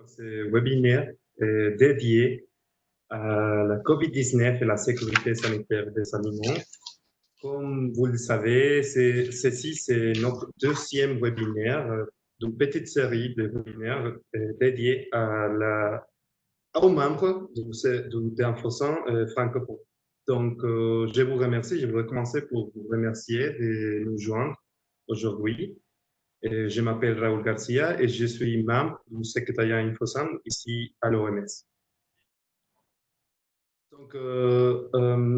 ce webinaire dédié à la COVID-19 et la sécurité sanitaire des aliments. Comme vous le savez, ceci c'est notre deuxième webinaire d'une petite série de webinaires dédiés aux membres d'Infosan francophone. Donc, je vous remercie. Je voudrais commencer pour vous remercier de nous joindre aujourd'hui. Je m'appelle Raoul Garcia et je suis membre du secrétariat Infosan ici à l'OMS. Donc,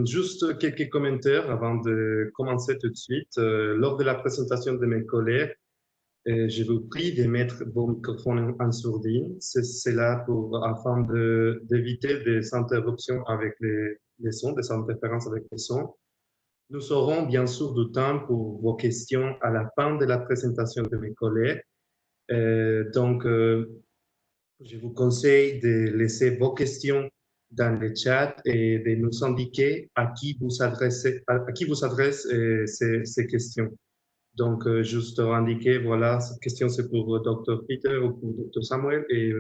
juste quelques commentaires avant de commencer tout de suite. Lors de la présentation de mes collègues, je vous prie de mettre vos microphones en sourdine. C'est là afin d'éviter des interruptions avec les sons, des interférences avec les sons. Nous aurons bien sûr du temps pour vos questions à la fin de la présentation de mes collègues. Donc, je vous conseille de laisser vos questions dans le chat et de nous indiquer à qui vous adressent ces questions. Donc, juste indiquer, voilà, cette question c'est pour Dr. Peter ou pour Dr. Samuel et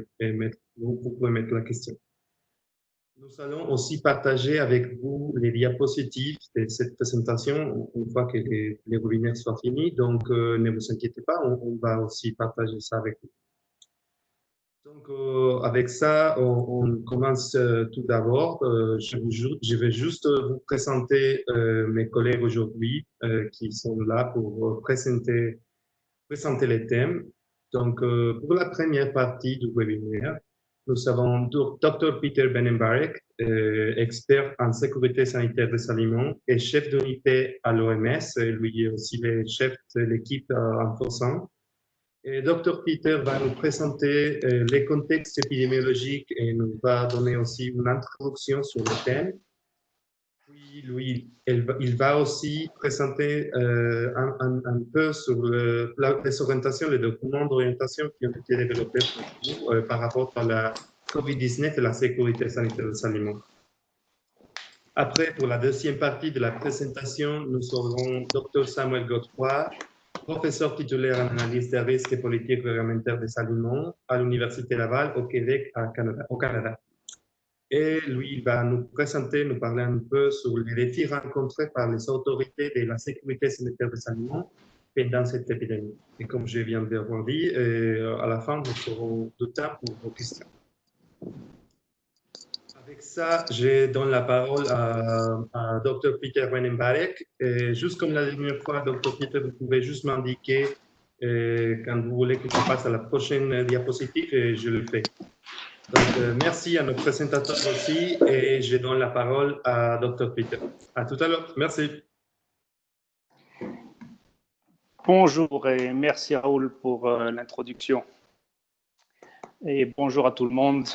vous pouvez mettre la question. Nous allons aussi partager avec vous les diapositives de cette présentation une fois que les webinaires soient finis. Donc, ne vous inquiétez pas, on va aussi partager ça avec vous. Donc, avec ça, on commence tout d'abord. Je vais juste vous présenter mes collègues aujourd'hui qui sont là pour présenter les thèmes. Donc, pour la première partie du webinaire, nous avons Dr. Peter Benembarek, expert en sécurité sanitaire des aliments et chef d'unité à l'OMS. Lui est aussi le chef de l'équipe Infosan. Et Dr. Peter va nous présenter les contextes épidémiologiques et nous va donner aussi une introduction sur le thème. Puis, il va aussi présenter un peu sur les orientations, les documents d'orientation qui ont été développés pour vous par rapport à la COVID-19 et la sécurité sanitaire des aliments. Après, pour la deuxième partie de la présentation, nous aurons Dr. Samuel Godefroy, professeur titulaire en analyse des risques et politiques réglementaires des aliments à l'Université Laval au Québec, au Canada. Et lui, il va nous présenter, nous parler un peu sur les défis rencontrés par les autorités de la sécurité sanitaire des aliments pendant cette épidémie. Et comme je viens de vous dire, à la fin, nous aurons du temps pour vos questions. Avec ça, je donne la parole à Dr. Peter Benembarek. Juste comme la dernière fois, Dr. Peter, vous pouvez juste m'indiquer quand vous voulez que je passe à la prochaine diapositive et je le fais. Donc, merci à nos présentateurs aussi et je donne la parole à Dr. Peter. À tout à l'heure. Merci. Bonjour et merci Raoul pour l'introduction. Et bonjour à tout le monde.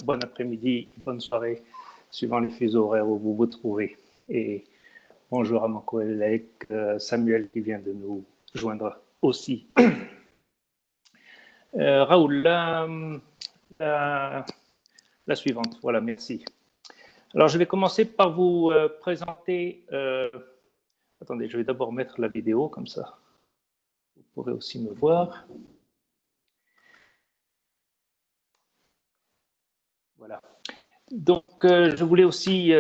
Bon après-midi, bonne soirée, suivant les fuseaux horaires où vous vous trouvez. Et bonjour à mon collègue Samuel qui vient de nous joindre aussi. Raoul, la suivante, voilà, merci. Alors, je vais commencer par vous présenter... attendez, je vais d'abord mettre la vidéo, comme ça, vous pourrez aussi me voir. Voilà. Donc, je voulais aussi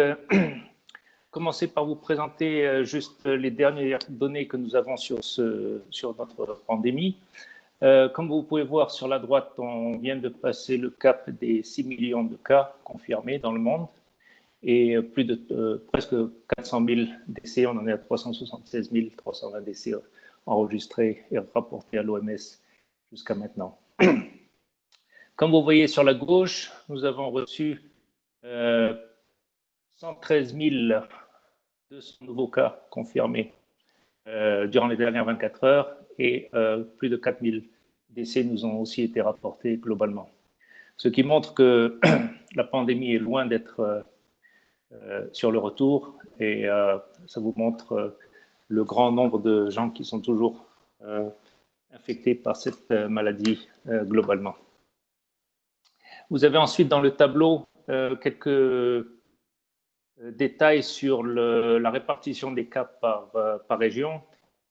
commencer par vous présenter juste les dernières données que nous avons sur notre pandémie. Comme vous pouvez voir sur la droite, on vient de passer le cap des 6 millions de cas confirmés dans le monde et plus de presque 400 000 décès. On en est à 376 320 décès enregistrés et rapportés à l'OMS jusqu'à maintenant. Comme vous voyez sur la gauche, nous avons reçu 113 200 nouveaux cas confirmés durant les dernières 24 heures et plus de 4 000 décès nous ont aussi été rapportés globalement. Ce qui montre que la pandémie est loin d'être sur le retour et ça vous montre le grand nombre de gens qui sont toujours infectés par cette maladie globalement. Vous avez ensuite dans le tableau quelques détails sur la répartition des cas par région.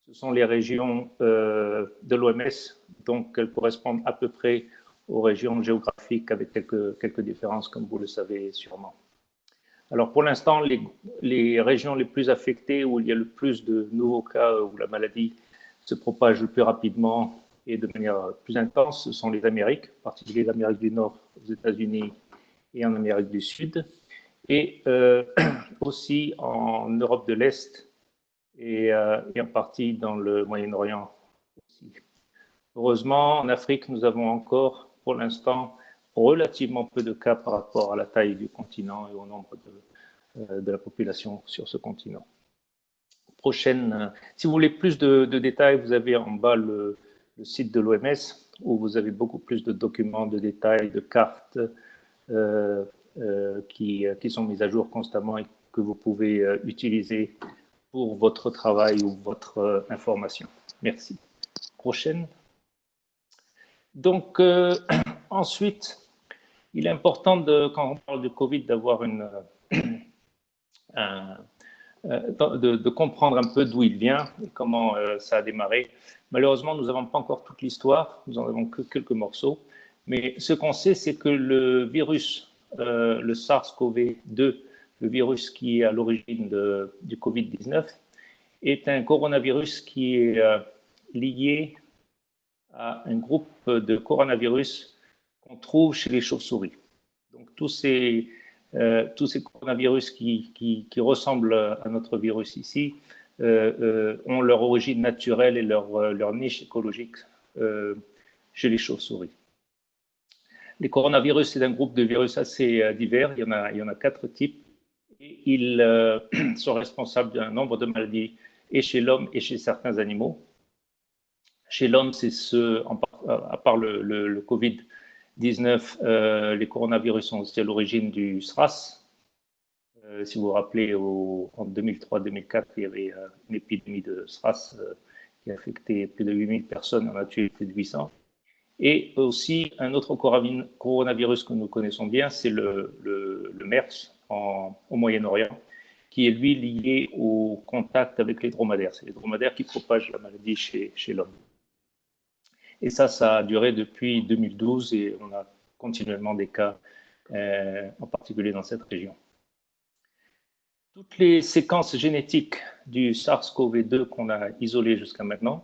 Ce sont les régions de l'OMS, donc elles correspondent à peu près aux régions géographiques avec quelques différences, comme vous le savez sûrement. Alors pour l'instant, les régions les plus affectées où il y a le plus de nouveaux cas, où la maladie se propage le plus rapidement et de manière plus intense, ce sont les Amériques, en particulier l'Amérique du Nord, aux États-Unis et en Amérique du Sud, et aussi en Europe de l'Est et en partie dans le Moyen-Orient aussi. Heureusement, en Afrique, nous avons encore, pour l'instant, relativement peu de cas par rapport à la taille du continent et au nombre de la population sur ce continent. Prochaine, si vous voulez plus de détails, vous avez en bas le site de l'OMS où vous avez beaucoup plus de documents, de détails, de cartes qui sont mises à jour constamment et que vous pouvez utiliser pour votre travail ou votre information. Merci. Prochaine. Donc, ensuite, il est important, quand on parle de Covid, d'avoir de comprendre un peu d'où il vient et comment ça a démarré. Malheureusement, nous n'avons pas encore toute l'histoire, nous n'en avons que quelques morceaux, mais ce qu'on sait, c'est que le virus, le SARS-CoV-2, le virus qui est à l'origine du Covid-19, est un coronavirus qui est lié à un groupe de coronavirus qu'on trouve chez les chauves-souris. Donc tous ces coronavirus qui ressemblent à notre virus ici ont leur origine naturelle et leur niche écologique chez les chauves-souris. Les coronavirus, c'est un groupe de virus assez divers. Il y en a 4 types. Et ils sont responsables d'un nombre de maladies et chez l'homme et chez certains animaux. Chez l'homme, c'est à part le Covid-19, les coronavirus sont aussi à l'origine du SRAS. Si vous vous rappelez, en 2003-2004, il y avait une épidémie de SRAS qui a affecté plus de 8000 personnes, on a tué plus de 800. Et aussi, un autre coronavirus que nous connaissons bien, c'est le MERS au Moyen-Orient, qui est lui lié au contact avec les dromadaires. C'est les dromadaires qui propagent la maladie chez l'homme. Et ça a duré depuis 2012 et on a continuellement des cas, en particulier dans cette région. Toutes les séquences génétiques du SARS-CoV-2 qu'on a isolées jusqu'à maintenant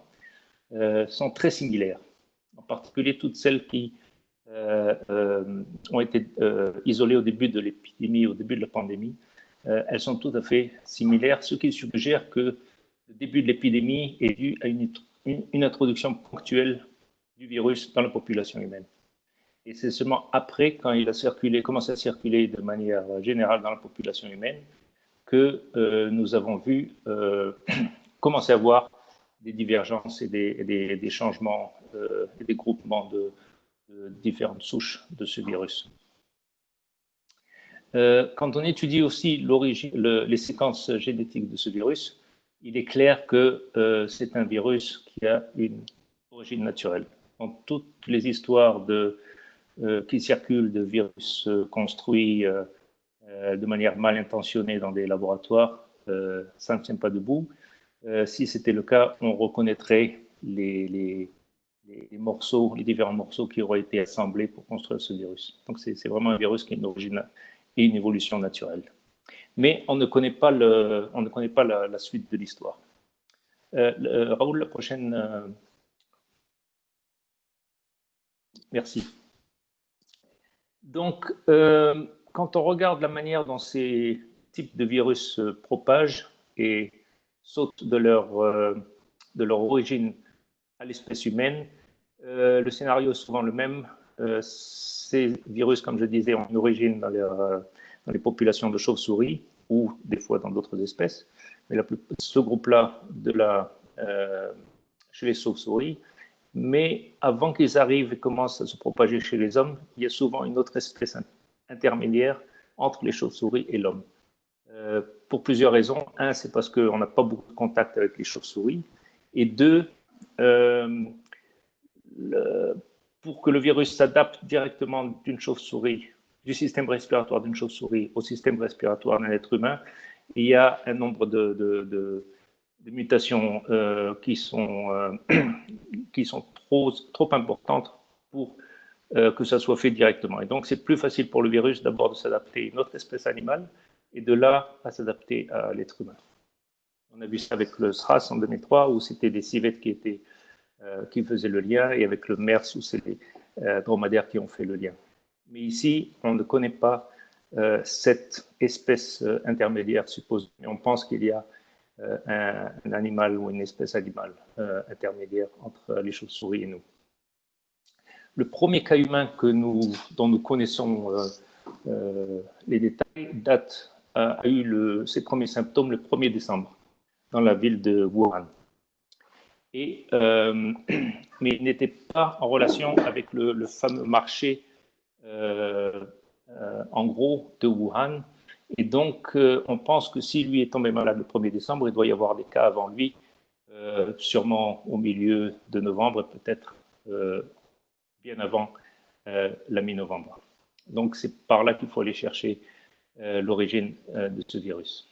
sont très similaires. En particulier toutes celles qui ont été isolées au début de l'épidémie, au début de la pandémie, elles sont tout à fait similaires, ce qui suggère que le début de l'épidémie est dû à une introduction ponctuelle du virus dans la population humaine. Et c'est seulement après, quand il a commencé à circuler de manière générale dans la population humaine, que nous avons vu commencer à voir des divergences et des changements et des groupements de différentes souches de ce virus. Quand on étudie aussi les séquences génétiques de ce virus, il est clair que c'est un virus qui a une origine naturelle. Dans toutes les histoires qui circulent de virus construits de manière mal intentionnée dans des laboratoires, ça ne tient pas debout. Si c'était le cas, on reconnaîtrait les différents morceaux qui auraient été assemblés pour construire ce virus. Donc c'est vraiment un virus qui a une origine et une évolution naturelle. Mais on ne connaît pas la suite de l'histoire. Raoul, la prochaine. Merci. Donc, quand on regarde la manière dont ces types de virus se propagent et sautent de leur origine à l'espèce humaine, le scénario est souvent le même. Ces virus, comme je disais, ont une origine dans les populations de chauves-souris ou des fois dans d'autres espèces. Mais ce groupe-là chez les chauves-souris. Mais avant qu'ils arrivent et commencent à se propager chez les hommes, il y a souvent une autre espèce intermédiaire entre les chauves-souris et l'homme. Pour plusieurs raisons. Un, c'est parce qu'on n'a pas beaucoup de contact avec les chauves-souris. Et deux, pour que le virus s'adapte directement d'une chauve-souris, du système respiratoire d'une chauve-souris au système respiratoire d'un être humain, il y a un nombre de mutations qui sont trop importantes pour que ça soit fait directement. Et donc, c'est plus facile pour le virus d'abord de s'adapter à une autre espèce animale et de là à s'adapter à l'être humain. On a vu ça avec le SRAS en 2003, où c'était des civettes qui faisaient le lien, et avec le MERS, où c'est les dromadaires qui ont fait le lien. Mais ici, on ne connaît pas cette espèce intermédiaire supposée. On pense qu'il y a un animal ou une espèce animale intermédiaire entre les chauves-souris et nous. Le premier cas humain dont nous connaissons les détails a eu ses premiers symptômes le 1er décembre dans la ville de Wuhan. Mais il n'était pas en relation avec le fameux marché en gros de Wuhan. Et donc, on pense que si lui est tombé malade le 1er décembre, il doit y avoir des cas avant lui, sûrement au milieu de novembre, peut-être bien avant la mi-novembre. Donc, c'est par là qu'il faut aller chercher l'origine de ce virus.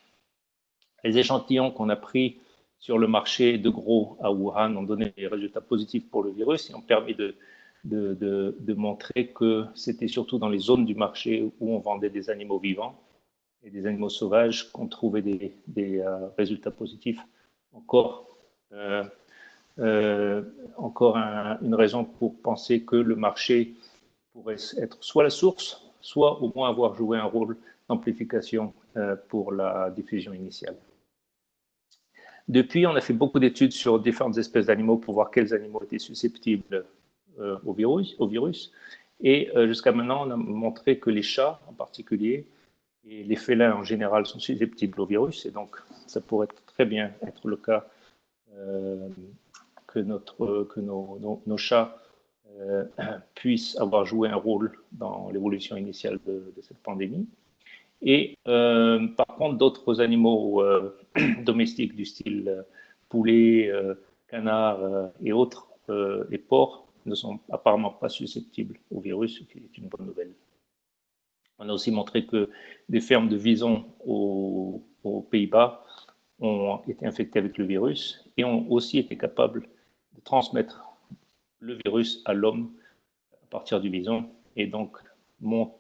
Les échantillons qu'on a pris sur le marché de gros à Wuhan ont donné des résultats positifs pour le virus et ont permis de montrer que c'était surtout dans les zones du marché où on vendait des animaux vivants et des animaux sauvages qu'on trouvait des résultats positifs. Encore une raison pour penser que le marché pourrait être soit la source, soit au moins avoir joué un rôle d'amplification pour la diffusion initiale. Depuis, on a fait beaucoup d'études sur différentes espèces d'animaux pour voir quels animaux étaient susceptibles au virus. Et jusqu'à maintenant, on a montré que les chats en particulier et les félins en général sont susceptibles au virus. Et donc, ça pourrait très bien être le cas que nos chats puissent avoir joué un rôle dans l'évolution initiale de cette pandémie. Et par contre, d'autres animaux domestiques du style poulet, canard et autres, les porcs, ne sont apparemment pas susceptibles au virus, ce qui est une bonne nouvelle. On a aussi montré que des fermes de visons aux Pays-Bas ont été infectées avec le virus et ont aussi été capables de transmettre le virus à l'homme à partir du vison. Et donc,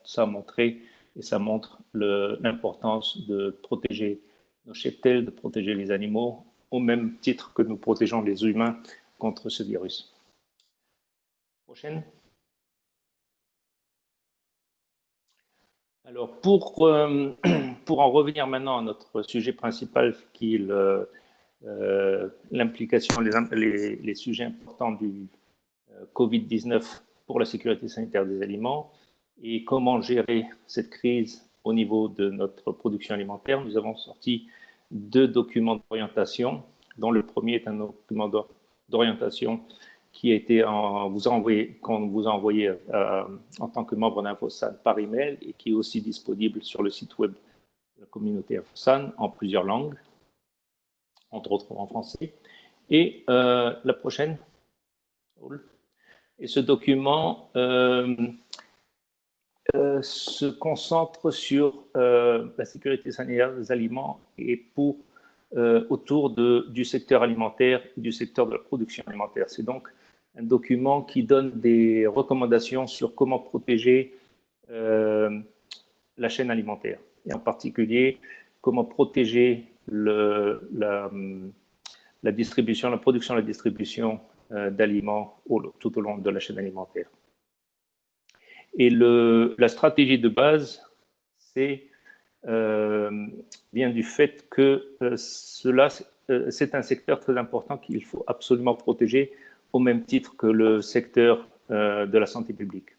ça a montré et ça montre l'importance de protéger nos cheptels, de protéger les animaux, au même titre que nous protégeons les humains contre ce virus. Prochaine. Alors, pour en revenir maintenant à notre sujet principal, qui est l'implication, les sujets importants du Covid-19 pour la sécurité sanitaire des aliments, et comment gérer cette crise au niveau de notre production alimentaire, nous avons sorti 2 documents d'orientation, dont le premier est un document d'orientation qui a été qu'on vous a envoyé en tant que membre d'InfoSan par email et qui est aussi disponible sur le site web de la communauté InfoSan en plusieurs langues, entre autres en français. Et la prochaine. Et ce document se concentre sur la sécurité sanitaire des aliments et autour du secteur alimentaire et du secteur de la production alimentaire. C'est donc un document qui donne des recommandations sur comment protéger la chaîne alimentaire et en particulier comment protéger la distribution, la production et la distribution d'aliments tout au long de la chaîne alimentaire. Et la stratégie de base, vient du fait que c'est un secteur très important qu'il faut absolument protéger au même titre que le secteur de la santé publique.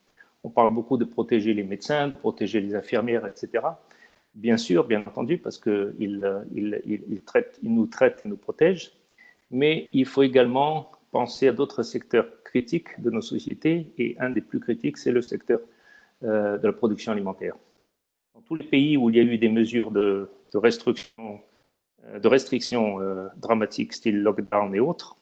On parle beaucoup de protéger les médecins, de protéger les infirmières, etc. Bien sûr, bien entendu, parce qu'ils nous traitent et nous protègent, mais il faut également penser à d'autres secteurs critiques de nos sociétés, et un des plus critiques, c'est le secteur de la production alimentaire. Dans tous les pays où il y a eu des mesures de restriction dramatiques, style lockdown et autres,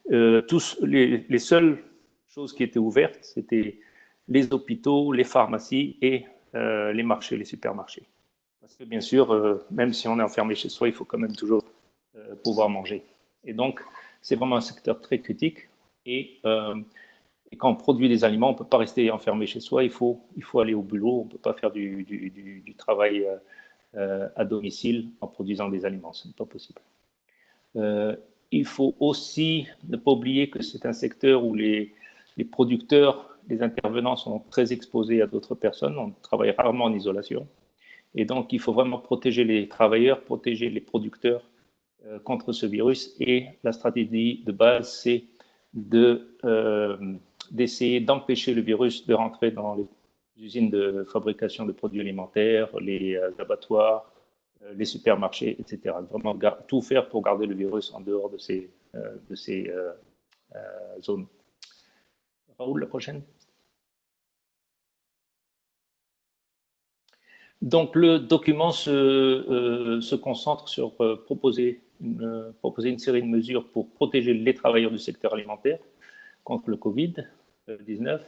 les seules choses qui étaient ouvertes, c'était les hôpitaux, les pharmacies et les marchés, les supermarchés. Parce que bien sûr, même si on est enfermé chez soi, il faut quand même toujours pouvoir manger. Et donc, c'est vraiment un secteur très critique et Et quand on produit des aliments, on ne peut pas rester enfermé chez soi, il faut aller au boulot, on ne peut pas faire du travail à domicile en produisant des aliments, ce n'est pas possible. Il faut aussi ne pas oublier que c'est un secteur où les producteurs, les intervenants sont très exposés à d'autres personnes, on travaille rarement en isolation. Et donc, il faut vraiment protéger les travailleurs, protéger les producteurs contre ce virus. Et la stratégie de base, c'est d'essayer d'empêcher le virus de rentrer dans les usines de fabrication de produits alimentaires, les abattoirs, les supermarchés, etc. Vraiment tout faire pour garder le virus en dehors de ces zones. Raoul, la prochaine. Donc, le document se concentre sur proposer une série de mesures pour protéger les travailleurs du secteur alimentaire contre le Covid-19,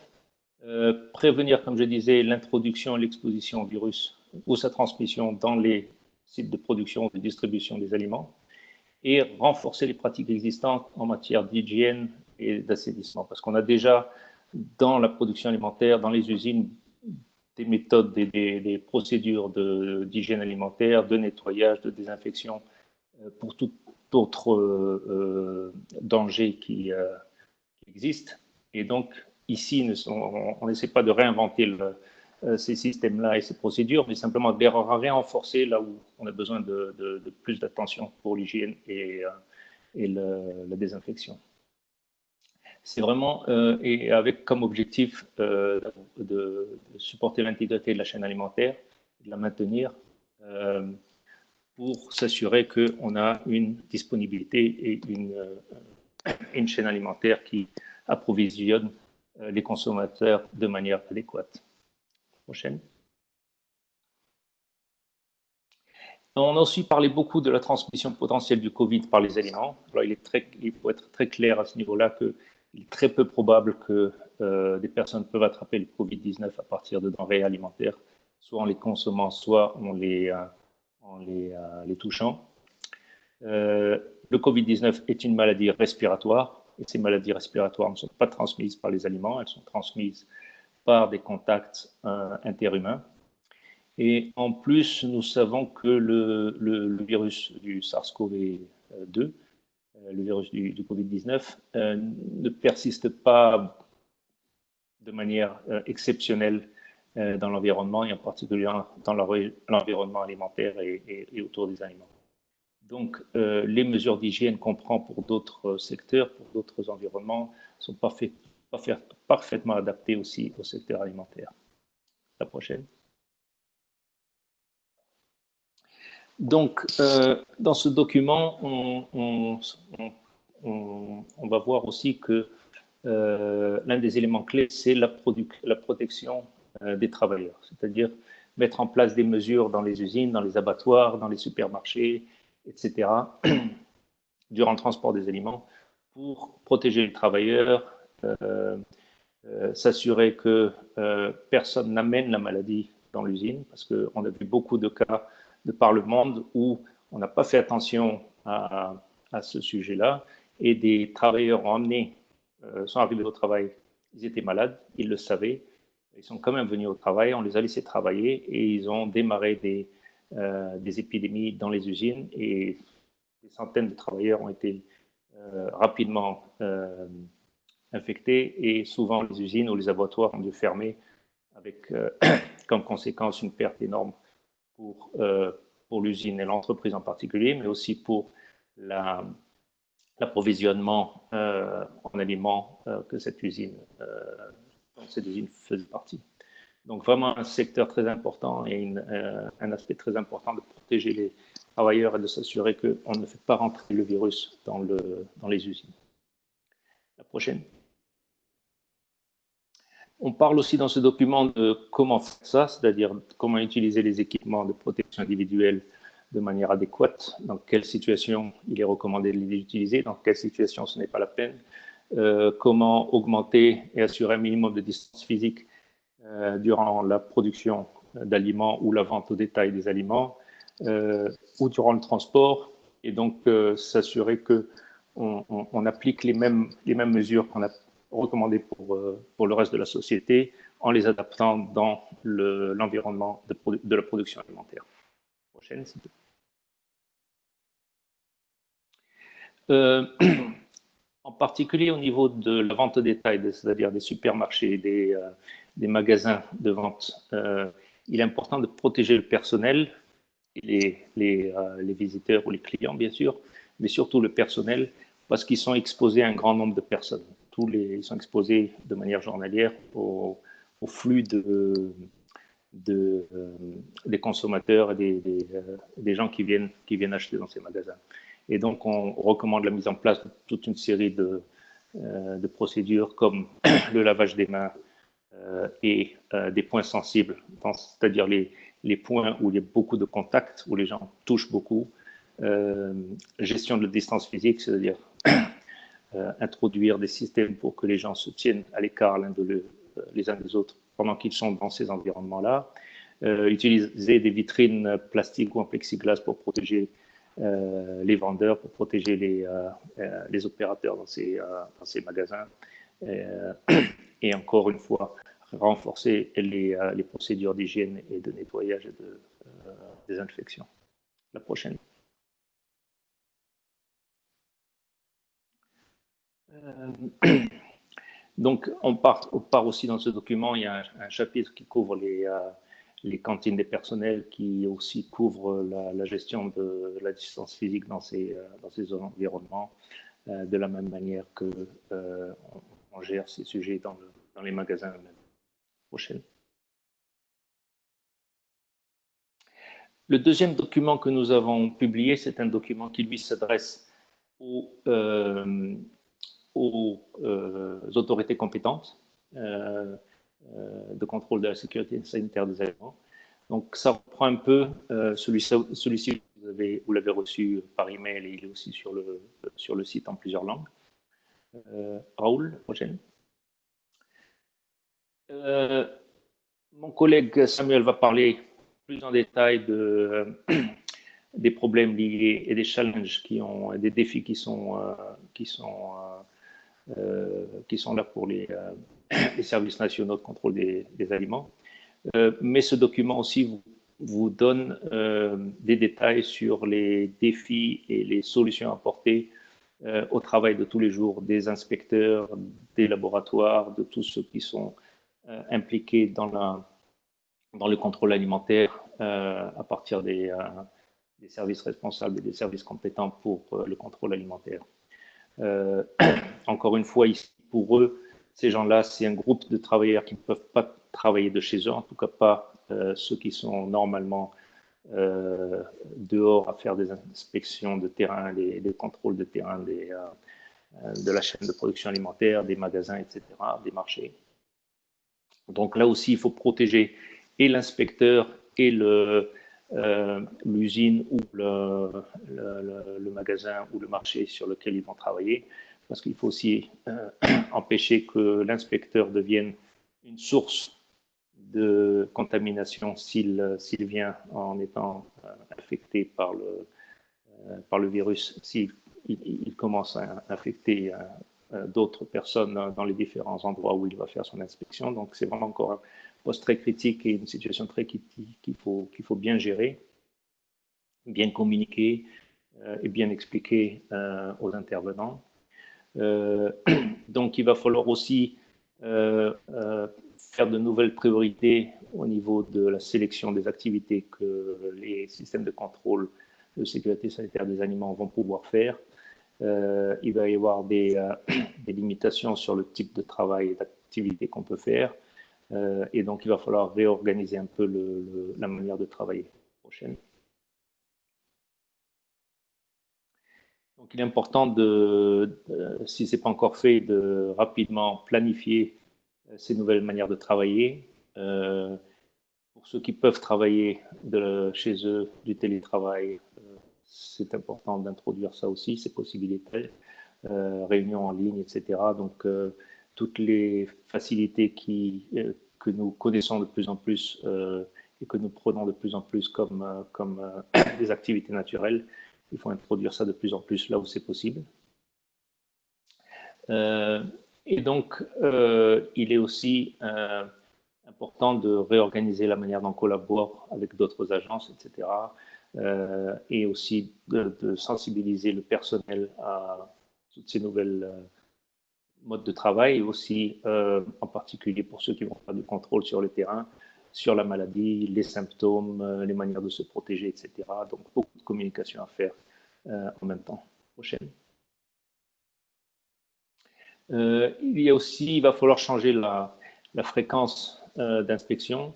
prévenir, comme je disais, l'introduction et l'exposition au virus ou sa transmission dans les sites de production ou de distribution des aliments, et renforcer les pratiques existantes en matière d'hygiène et d'assainissement. Parce qu'on a déjà, dans la production alimentaire, dans les usines, des méthodes, des procédures d'hygiène alimentaire, de nettoyage, de désinfection, pour tout autre danger qui existent. Et donc, ici, on n'essaie pas de réinventer ces systèmes-là et ces procédures, mais simplement de les renforcer là où on a besoin de plus d'attention pour l'hygiène et la désinfection. C'est vraiment, et avec comme objectif de supporter l'intégrité de la chaîne alimentaire, de la maintenir pour s'assurer qu'on a une disponibilité et une chaîne alimentaire qui approvisionne les consommateurs de manière adéquate. Prochaine. On a aussi parlé beaucoup de la transmission potentielle du Covid par les aliments. Alors, il faut être très clair à ce niveau-là qu'il est très peu probable que des personnes peuvent attraper le Covid-19 à partir de denrées alimentaires, soit en les consommant, soit en les touchant. Le Covid-19 est une maladie respiratoire, et ces maladies respiratoires ne sont pas transmises par les aliments, elles sont transmises par des contacts interhumains. Et en plus, nous savons que le virus du SARS-CoV-2, le virus du Covid-19, ne persiste pas de manière exceptionnelle dans l'environnement, et en particulier dans l'environnement alimentaire et autour des aliments. Donc, les mesures d'hygiène qu'on prend pour d'autres secteurs, pour d'autres environnements, sont parfaitement adaptées aussi au secteur alimentaire. La prochaine. Donc, dans ce document, on va voir aussi que l'un des éléments clés, c'est la protection des travailleurs, c'est-à-dire mettre en place des mesures dans les usines, dans les abattoirs, dans les supermarchés, etc., durant le transport des aliments, pour protéger les travailleurs, s'assurer que personne n'amène la maladie dans l'usine, parce qu'on a vu beaucoup de cas de par le monde où on n'a pas fait attention à ce sujet-là, et des travailleurs sont arrivés au travail, ils étaient malades, ils le savaient, ils sont quand même venus au travail, on les a laissés travailler, et ils ont démarré des épidémies dans les usines, et des centaines de travailleurs ont été rapidement infectés, et souvent les usines ou les abattoirs ont dû fermer, avec comme conséquence une perte énorme pour l'usine et l'entreprise en particulier, mais aussi pour l'approvisionnement en aliments que cette usine faisait partie. Donc vraiment un secteur très important et un aspect très important de protéger les travailleurs et de s'assurer qu'on ne fait pas rentrer le virus dans les usines. La prochaine. On parle aussi dans ce document de comment faire ça, c'est-à-dire comment utiliser les équipements de protection individuelle de manière adéquate, dans quelle situation il est recommandé de les utiliser, dans quelle situation ce n'est pas la peine, comment augmenter et assurer un minimum de distance physique durant la production d'aliments ou la vente au détail des aliments, ou durant le transport, et donc s'assurer qu'on applique les mêmes mesures qu'on a recommandés pour le reste de la société en les adaptant dans l'environnement de la production alimentaire. Prochaine, s'il te plaît. En particulier au niveau de la vente au détail, c'est-à-dire des supermarchés, des magasins de vente, il est important de protéger le personnel, les visiteurs ou les clients, bien sûr, mais surtout le personnel, parce qu'ils sont exposés à un grand nombre de personnes. Ils sont exposés de manière journalière au flux des consommateurs et des gens qui viennent acheter dans ces magasins. Et donc, on recommande la mise en place de toute une série de procédures comme le lavage des mains et des points sensibles, c'est-à-dire les points où il y a beaucoup de contacts, où les gens touchent beaucoup, gestion de la distance physique, c'est-à-dire introduire des systèmes pour que les gens se tiennent à l'écart les uns des autres pendant qu'ils sont dans ces environnements-là, utiliser des vitrines plastiques ou en plexiglas pour protéger les vendeurs, pour protéger les opérateurs dans ces magasins. Et encore une fois, renforcer les procédures d'hygiène et de nettoyage et de désinfection. La prochaine. Donc, on part aussi dans ce document, il y a un chapitre qui couvre les cantines des personnels, qui aussi couvre la gestion de la distance physique dans ces environnements, de la même manière que on gère ces sujets dans les magasins eux-mêmes. Prochaine. Le deuxième document que nous avons publié, c'est un document qui, lui, s'adresse aux autorités compétentes de contrôle de la sécurité sanitaire des aliments. Donc, ça reprend un peu celui-ci, vous l'avez reçu par email et il est aussi sur le site en plusieurs langues. Raoul, la prochaine. Mon collègue Samuel va parler plus en détail des problèmes liés et des challenges des défis qui sont là pour les services nationaux de contrôle des aliments. Mais ce document aussi vous donne des détails sur les défis et les solutions apportées au travail de tous les jours des inspecteurs, des laboratoires, de tous ceux qui sont impliqués dans le contrôle alimentaire à partir des services responsables et des services compétents pour le contrôle alimentaire. Encore une fois, ici, pour eux, ces gens-là, c'est un groupe de travailleurs qui ne peuvent pas travailler de chez eux, en tout cas pas ceux qui sont normalement dehors à faire des inspections de terrain, des contrôles de terrain de la chaîne de production alimentaire, des magasins, etc., des marchés. Donc là aussi, il faut protéger et l'inspecteur et l'usine ou le magasin ou le marché sur lequel ils vont travailler, parce qu'il faut aussi empêcher que l'inspecteur devienne une source de contamination s'il vient en étant affecté par le virus, s'il commence à infecter d'autres personnes dans les différents endroits où il va faire son inspection. Donc c'est vraiment encore un poste très critique et une situation très critique qu'il faut bien gérer, bien communiquer et bien expliquer aux intervenants. Donc il va falloir aussi faire de nouvelles priorités au niveau de la sélection des activités que les systèmes de contrôle de sécurité sanitaire des aliments vont pouvoir faire. Il va y avoir des limitations sur le type de travail et d'activité qu'on peut faire. Et donc, il va falloir réorganiser un peu la manière de travailler. Prochaine. Donc, il est important si ce n'est pas encore fait, de rapidement planifier ces nouvelles manières de travailler. Pour ceux qui peuvent travailler chez eux, du télétravail, c'est important d'introduire ça aussi, ces possibilités, réunions en ligne, etc. Donc, toutes les facilités que nous connaissons de plus en plus et que nous prenons de plus en plus comme des activités naturelles, il faut introduire ça de plus en plus là où c'est possible. Et donc, il est aussi important de réorganiser la manière dont on collabore avec d'autres agences, etc. Et aussi de sensibiliser le personnel à toutes ces nouvelles modes de travail, et aussi en particulier pour ceux qui vont faire du contrôle sur le terrain, sur la maladie, les symptômes, les manières de se protéger, etc. Donc, beaucoup de communication à faire en même temps. Prochaine. Il va falloir changer la fréquence d'inspection,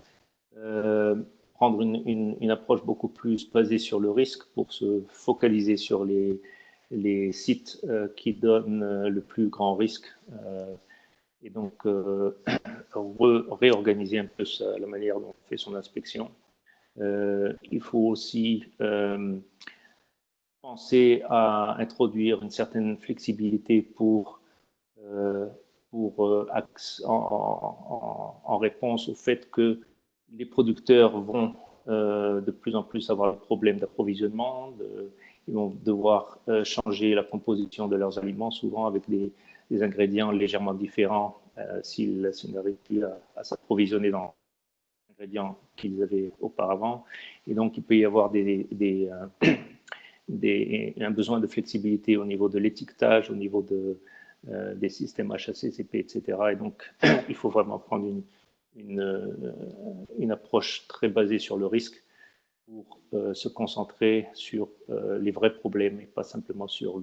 prendre une approche beaucoup plus basée sur le risque pour se focaliser sur les sites qui donnent le plus grand risque, et donc réorganiser un peu la manière dont on fait son inspection. Il faut aussi penser à introduire une certaine flexibilité en réponse au fait que les producteurs vont de plus en plus avoir le problème d'approvisionnement. Ils vont devoir changer la composition de leurs aliments, souvent avec des ingrédients légèrement différents s'ils n'arrivent plus à s'approvisionner dans les ingrédients qu'ils avaient auparavant. Et donc, il peut y avoir un besoin de flexibilité au niveau de l'étiquetage, au niveau des systèmes HACCP, etc. Et donc, il faut vraiment prendre une approche très basée sur le risque pour se concentrer sur les vrais problèmes et pas simplement sur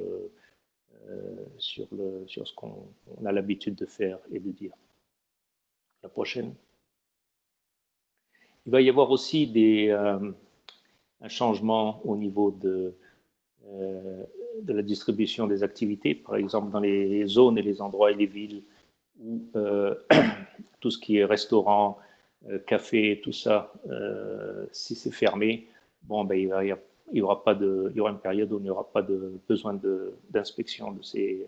ce qu'on a l'habitude de faire et de dire. La prochaine. Il va y avoir aussi un changement au niveau de la distribution des activités, par exemple dans les zones et les endroits et les villes où tout ce qui est restaurant, café, tout ça, si c'est fermé, bon, ben, il y aura une période où il n'y aura pas de besoin d'inspection de ces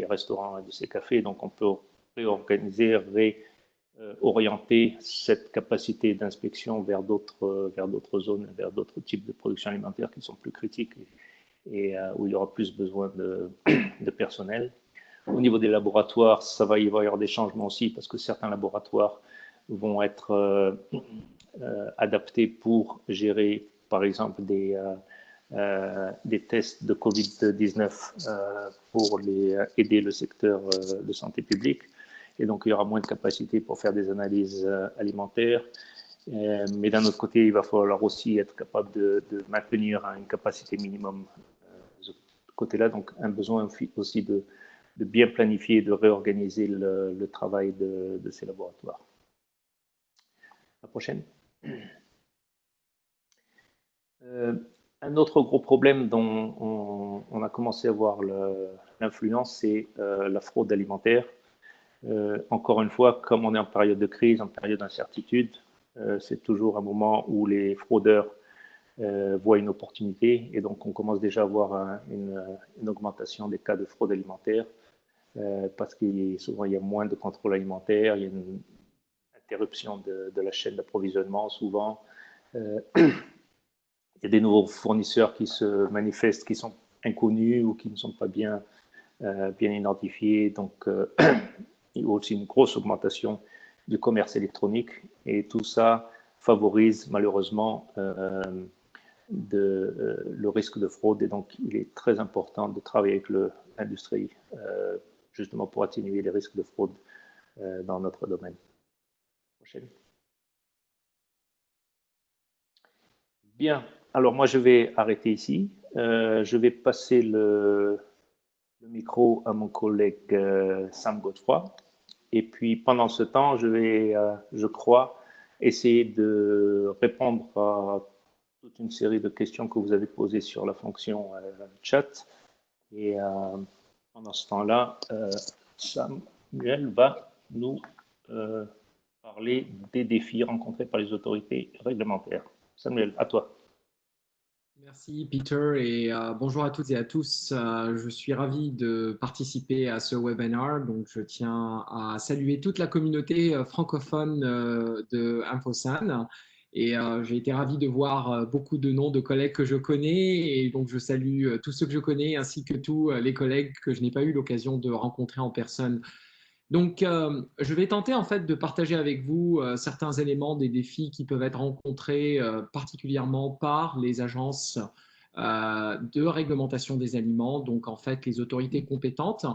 restaurants et de ces cafés. Donc, on peut réorganiser, orienter cette capacité d'inspection vers d'autres zones, vers d'autres types de production alimentaire qui sont plus critiques et où il y aura plus besoin de personnel. Au niveau des laboratoires, il va y avoir des changements aussi parce que certains laboratoires vont être adaptés pour gérer, par exemple, des tests de Covid-19 pour aider le secteur de santé publique. Et donc, il y aura moins de capacité pour faire des analyses alimentaires. Mais d'un autre côté, il va falloir aussi être capable de maintenir une capacité minimum de ce côté-là. Donc, un besoin aussi de bien planifier, de réorganiser le travail de ces laboratoires. La prochaine. Un autre gros problème dont on a commencé à voir l'influence, c'est la fraude alimentaire. Encore une fois, comme on est en période de crise, en période d'incertitude, c'est toujours un moment où les fraudeurs voient une opportunité, et donc on commence déjà à voir une augmentation des cas de fraude alimentaire parce que souvent il y a moins de contrôle alimentaire, il y a une interruption de la chaîne d'approvisionnement souvent. Il y a des nouveaux fournisseurs qui se manifestent, qui sont inconnus ou qui ne sont pas bien identifiés. Donc, il y a aussi une grosse augmentation du commerce électronique et tout ça favorise malheureusement le risque de fraude. Et donc, il est très important de travailler avec l'industrie justement pour atténuer les risques de fraude dans notre domaine. Prochaine. Bien, alors moi je vais arrêter ici. Je vais passer le micro à mon collègue Sam Godefroy. Et puis pendant ce temps, je vais, je crois, essayer de répondre à toute une série de questions que vous avez posées sur la fonction chat. Et pendant ce temps-là, Samuel va nous parler des défis rencontrés par les autorités réglementaires. Samuel, à toi. Merci Peter et bonjour à toutes et à tous. Je suis ravi de participer à ce webinaire. Donc, je tiens à saluer toute la communauté francophone de InfoSan Et j'ai été ravi de voir beaucoup de noms de collègues que je connais. Et donc, je salue tous ceux que je connais ainsi que tous les collègues que je n'ai pas eu l'occasion de rencontrer en personne. Donc, je vais tenter en fait de partager avec vous certains éléments des défis qui peuvent être rencontrés particulièrement par les agences de réglementation des aliments, donc en fait les autorités compétentes.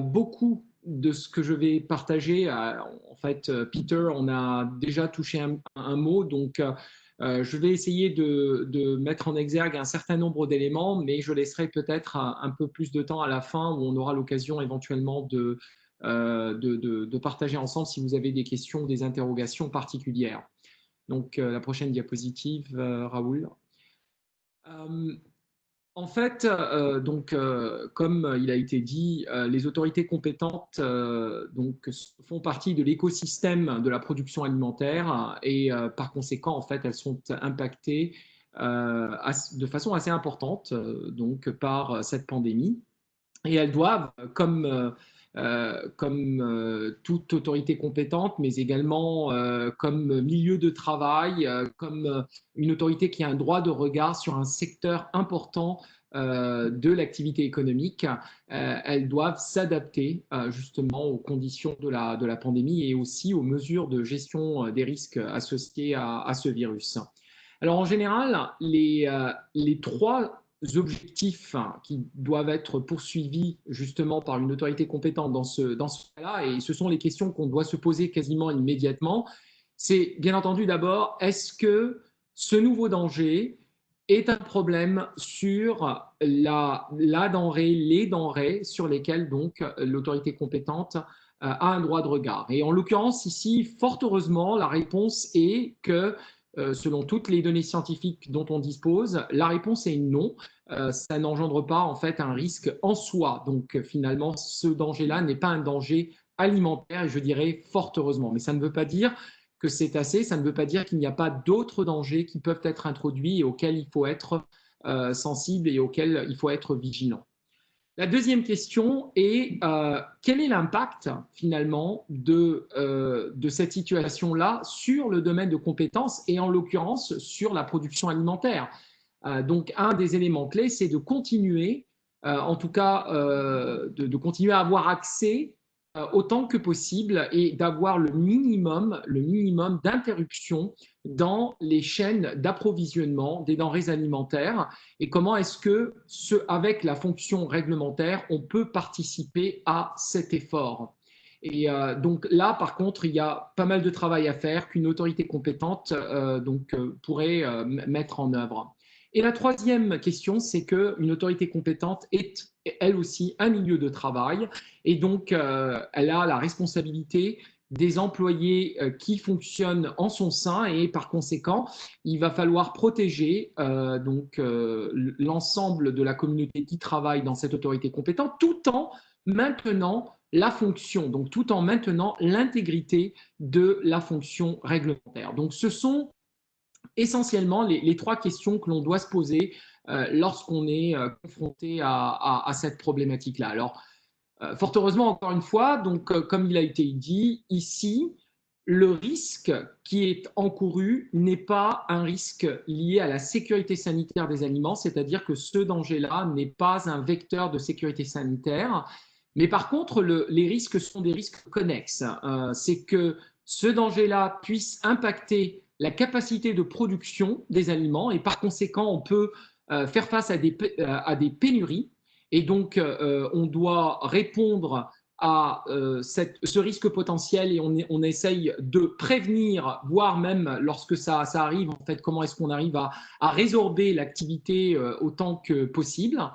Beaucoup de ce que je vais partager, en fait, Peter, on a déjà touché un mot, donc je vais essayer de mettre en exergue un certain nombre d'éléments, mais je laisserai peut-être un peu plus de temps à la fin où on aura l'occasion éventuellement de partager ensemble si vous avez des questions ou des interrogations particulières. Donc, la prochaine diapositive, Raoul. En fait, comme il a été dit, les autorités compétentes donc, font partie de l'écosystème de la production alimentaire et par conséquent, en fait, elles sont impactées de façon assez importante donc, par cette pandémie. Et elles doivent, comme toute autorité compétente, mais également comme milieu de travail, comme une autorité qui a un droit de regard sur un secteur important de l'activité économique, elles doivent s'adapter justement aux conditions de la pandémie et aussi aux mesures de gestion des risques associés à ce virus. Alors en général, les trois objectifs qui doivent être poursuivis justement par une autorité compétente dans ce cas-là, et ce sont les questions qu'on doit se poser quasiment immédiatement, c'est bien entendu d'abord, est-ce que ce nouveau danger est un problème sur la denrée, les denrées sur lesquelles donc l'autorité compétente a un droit de regard. Et en l'occurrence ici, fort heureusement, la réponse est que selon toutes les données scientifiques dont on dispose, la réponse est non. Ça n'engendre pas en fait un risque en soi. Donc finalement, ce danger-là n'est pas un danger alimentaire, et je dirais fort heureusement. Mais ça ne veut pas dire que c'est assez, ça ne veut pas dire qu'il n'y a pas d'autres dangers qui peuvent être introduits et auxquels il faut être sensible et auxquels il faut être vigilant. La deuxième question est quel est l'impact finalement de cette situation-là sur le domaine de compétences et en l'occurrence sur la production alimentaire. Donc un des éléments clés, c'est de continuer, en tout cas de continuer à avoir accès autant que possible et d'avoir le minimum d'interruption dans les chaînes d'approvisionnement des denrées alimentaires et comment est-ce que, avec la fonction réglementaire, on peut participer à cet effort. Et donc là, par contre, il y a pas mal de travail à faire qu'une autorité compétente pourrait mettre en œuvre. Et la troisième question, c'est qu'une autorité compétente est elle aussi un milieu de travail et donc elle a la responsabilité des employés qui fonctionnent en son sein et par conséquent, il va falloir protéger l'ensemble de la communauté qui travaille dans cette autorité compétente tout en maintenant la fonction, donc tout en maintenant l'intégrité de la fonction réglementaire. Donc ce sont essentiellement les trois questions que l'on doit se poser lorsqu'on est confronté à cette problématique-là. Alors, fort heureusement, encore une fois, donc, comme il a été dit ici, le risque qui est encouru n'est pas un risque lié à la sécurité sanitaire des aliments, c'est-à-dire que ce danger-là n'est pas un vecteur de sécurité sanitaire, mais par contre, les risques sont des risques connexes. C'est que ce danger-là puisse impacter la capacité de production des aliments et par conséquent, on peut faire face à des pénuries et donc on doit répondre à ce risque potentiel et on essaye de prévenir, voire même lorsque ça arrive, en fait, comment est-ce qu'on arrive à résorber l'activité autant que possible.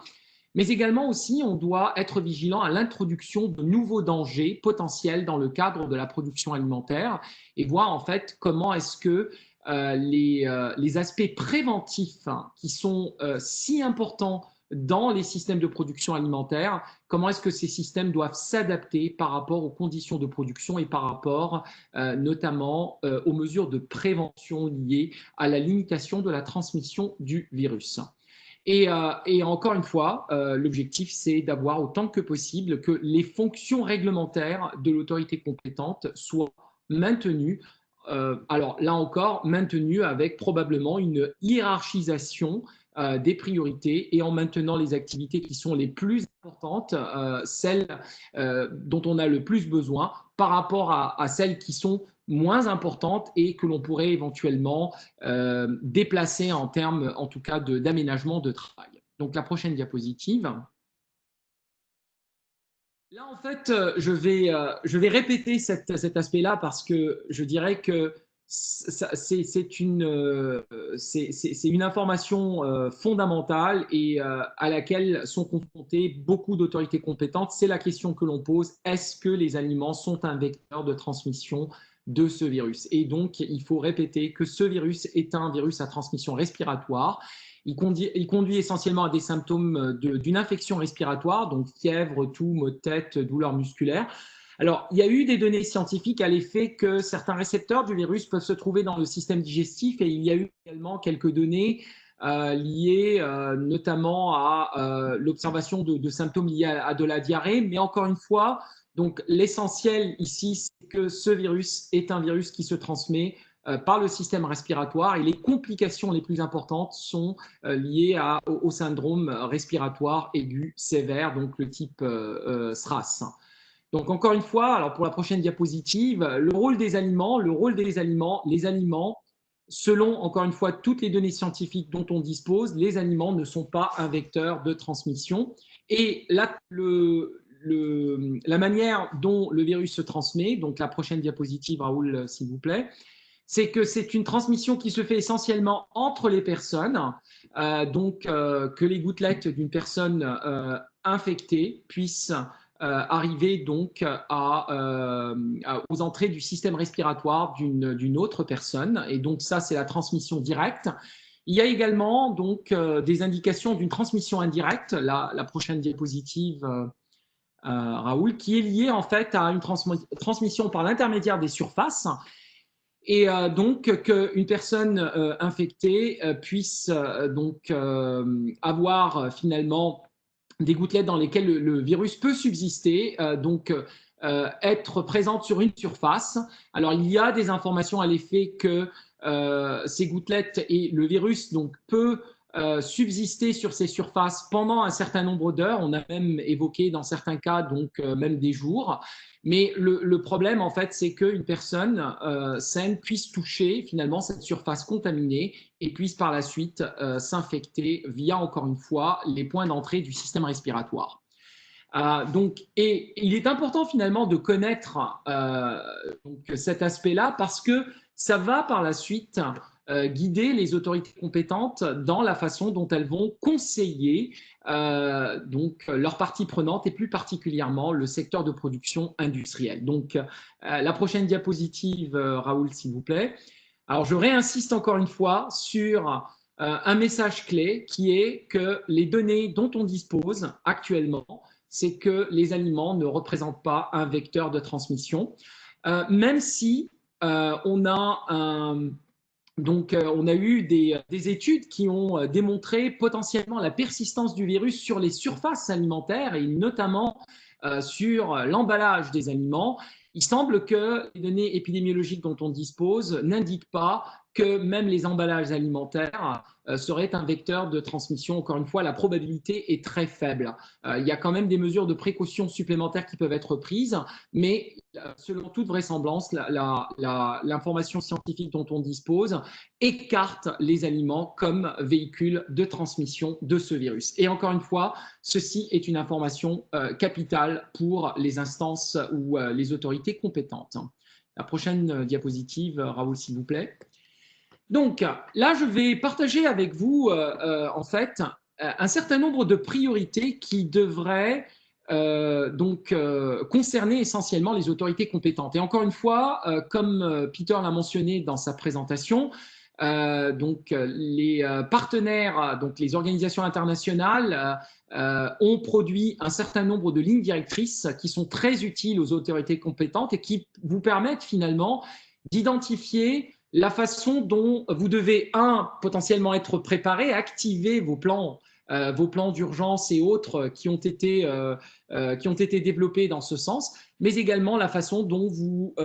Mais également aussi, on doit être vigilant à l'introduction de nouveaux dangers potentiels dans le cadre de la production alimentaire et voir en fait comment est-ce que les aspects préventifs qui sont si importants dans les systèmes de production alimentaire, comment est-ce que ces systèmes doivent s'adapter par rapport aux conditions de production et par rapport notamment aux mesures de prévention liées à la limitation de la transmission du virus. Et encore une fois, l'objectif, c'est d'avoir autant que possible que les fonctions réglementaires de l'autorité compétente soient maintenues alors là encore, maintenu avec probablement une hiérarchisation des priorités et en maintenant les activités qui sont les plus importantes, celles dont on a le plus besoin par rapport à celles qui sont moins importantes et que l'on pourrait éventuellement déplacer en termes, en tout cas, d'aménagement de travail. Donc la prochaine diapositive. Là, en fait, je vais répéter cet aspect-là parce que je dirais que c'est une information fondamentale et à laquelle sont confrontées beaucoup d'autorités compétentes. C'est la question que l'on pose, est-ce que les aliments sont un vecteur de transmission de ce virus? Et donc, il faut répéter que ce virus est un virus à transmission respiratoire. Il conduit essentiellement à des symptômes d'une infection respiratoire, donc fièvre, toux, maux de tête, douleurs musculaires. Alors, il y a eu des données scientifiques à l'effet que certains récepteurs du virus peuvent se trouver dans le système digestif et il y a eu également quelques données liées notamment à l'observation de symptômes liés à de la diarrhée. Mais encore une fois, donc l'essentiel ici, c'est que ce virus est un virus qui se transmet par le système respiratoire et les complications les plus importantes sont liées au syndrome respiratoire aigu sévère, donc le type SRAS. Donc encore une fois, alors pour la prochaine diapositive, le rôle des aliments, les aliments, selon encore une fois toutes les données scientifiques dont on dispose, les aliments ne sont pas un vecteur de transmission. Et là, la manière dont le virus se transmet, donc la prochaine diapositive, Raoul, s'il vous plaît, c'est que c'est une transmission qui se fait essentiellement entre les personnes, que les gouttelettes d'une personne infectée puissent arriver donc aux entrées du système respiratoire d'une autre personne. Et donc ça, c'est la transmission directe. Il y a également donc des indications d'une transmission indirecte, la prochaine diapositive, Raoul, qui est liée en fait à une transmission par l'intermédiaire des surfaces. Et donc qu'une personne infectée puisse avoir finalement des gouttelettes dans lesquelles le virus peut subsister, être présente sur une surface. Alors il y a des informations à l'effet que ces gouttelettes et le virus donc peut subsister sur ces surfaces pendant un certain nombre d'heures. On a même évoqué dans certains cas même des jours. Mais le problème, en fait, c'est qu'une personne saine puisse toucher finalement cette surface contaminée et puisse par la suite s'infecter via, encore une fois, les points d'entrée du système respiratoire. Et il est important finalement de connaître cet aspect-là parce que ça va par la suite guider les autorités compétentes dans la façon dont elles vont conseiller leurs parties prenantes et plus particulièrement le secteur de production industrielle. Donc, la prochaine diapositive, Raoul, s'il vous plaît. Alors, je réinsiste encore une fois sur un message clé qui est que les données dont on dispose actuellement, c'est que les aliments ne représentent pas un vecteur de transmission, même si on a eu des études qui ont démontré potentiellement la persistance du virus sur les surfaces alimentaires et notamment sur l'emballage des aliments. Il semble que les données épidémiologiques dont on dispose n'indiquent pas que même les emballages alimentaires seraient un vecteur de transmission. Encore une fois, la probabilité est très faible. Il y a quand même des mesures de précaution supplémentaires qui peuvent être prises, mais selon toute vraisemblance, l'information scientifique dont on dispose écarte les aliments comme véhicule de transmission de ce virus. Et encore une fois, ceci est une information capitale pour les instances ou les autorités compétentes. La prochaine diapositive, Raoul, s'il vous plaît. Donc là, je vais partager avec vous en fait un certain nombre de priorités qui devraient concerner essentiellement les autorités compétentes. Et encore une fois, comme Peter l'a mentionné dans sa présentation, les partenaires, donc les organisations internationales, ont produit un certain nombre de lignes directrices qui sont très utiles aux autorités compétentes et qui vous permettent finalement d'identifier la façon dont vous devez, potentiellement être préparé, activer vos plans vos plans d'urgence et autres qui ont été développés dans ce sens, mais également la façon dont vous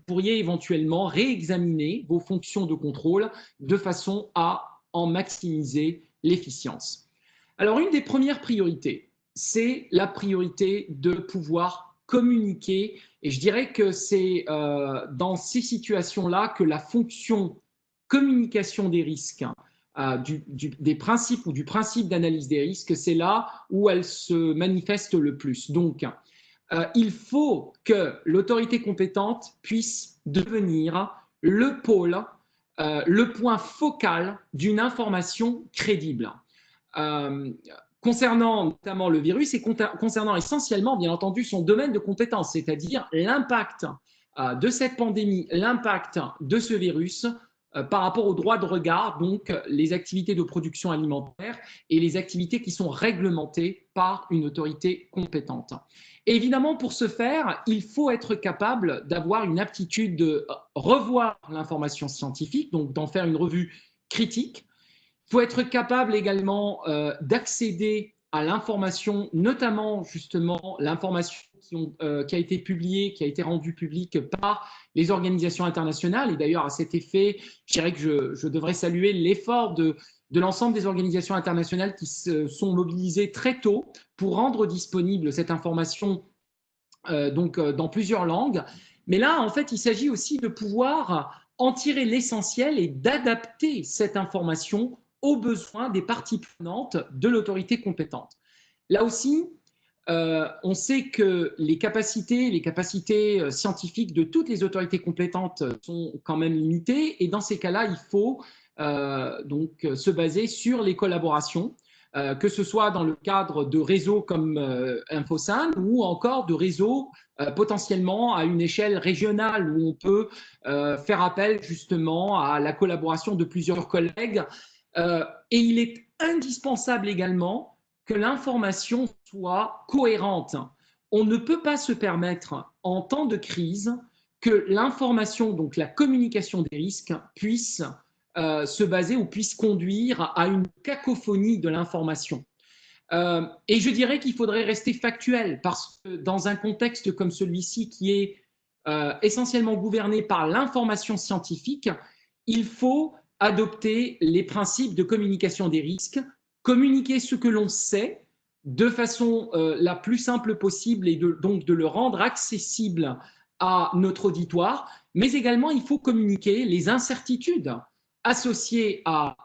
pourriez éventuellement réexaminer vos fonctions de contrôle de façon à en maximiser l'efficience. Alors, une des premières priorités, c'est la priorité de pouvoir communiquer. Et je dirais que c'est dans ces situations-là que la fonction communication des risques, des principes ou du principe d'analyse des risques, c'est là où elle se manifeste le plus. Donc, il faut que l'autorité compétente puisse devenir le pôle, le point focal d'une information crédible. Concernant notamment le virus et concernant essentiellement, bien entendu, son domaine de compétence, c'est-à-dire l'impact de cette pandémie, l'impact de ce virus par rapport au droit de regard, donc les activités de production alimentaire et les activités qui sont réglementées par une autorité compétente. Et évidemment, pour ce faire, il faut être capable d'avoir une aptitude de revoir l'information scientifique, donc d'en faire une revue critique. Il faut être capable également d'accéder à l'information, notamment justement l'information qui a été publiée, qui a été rendue publique par les organisations internationales. Et d'ailleurs, à cet effet, je dirais que je devrais saluer l'effort de l'ensemble des organisations internationales qui se sont mobilisées très tôt pour rendre disponible cette information dans plusieurs langues. Mais là, en fait, il s'agit aussi de pouvoir en tirer l'essentiel et d'adapter cette information aux besoins des parties prenantes de l'autorité compétente. Là aussi, on sait que les capacités scientifiques de toutes les autorités compétentes sont quand même limitées, et dans ces cas-là, il faut donc se baser sur les collaborations, que ce soit dans le cadre de réseaux comme InfoSan ou encore de réseaux potentiellement à une échelle régionale où on peut faire appel justement à la collaboration de plusieurs collègues. Et il est indispensable également que l'information soit cohérente. On ne peut pas se permettre en temps de crise que l'information, donc la communication des risques, puisse se baser ou puisse conduire à une cacophonie de l'information. Et je dirais qu'il faudrait rester factuel, parce que dans un contexte comme celui-ci qui est essentiellement gouverné par l'information scientifique, il faut adopter les principes de communication des risques, communiquer ce que l'on sait de façon la plus simple possible et donc de le rendre accessible à notre auditoire, mais également il faut communiquer les incertitudes associées à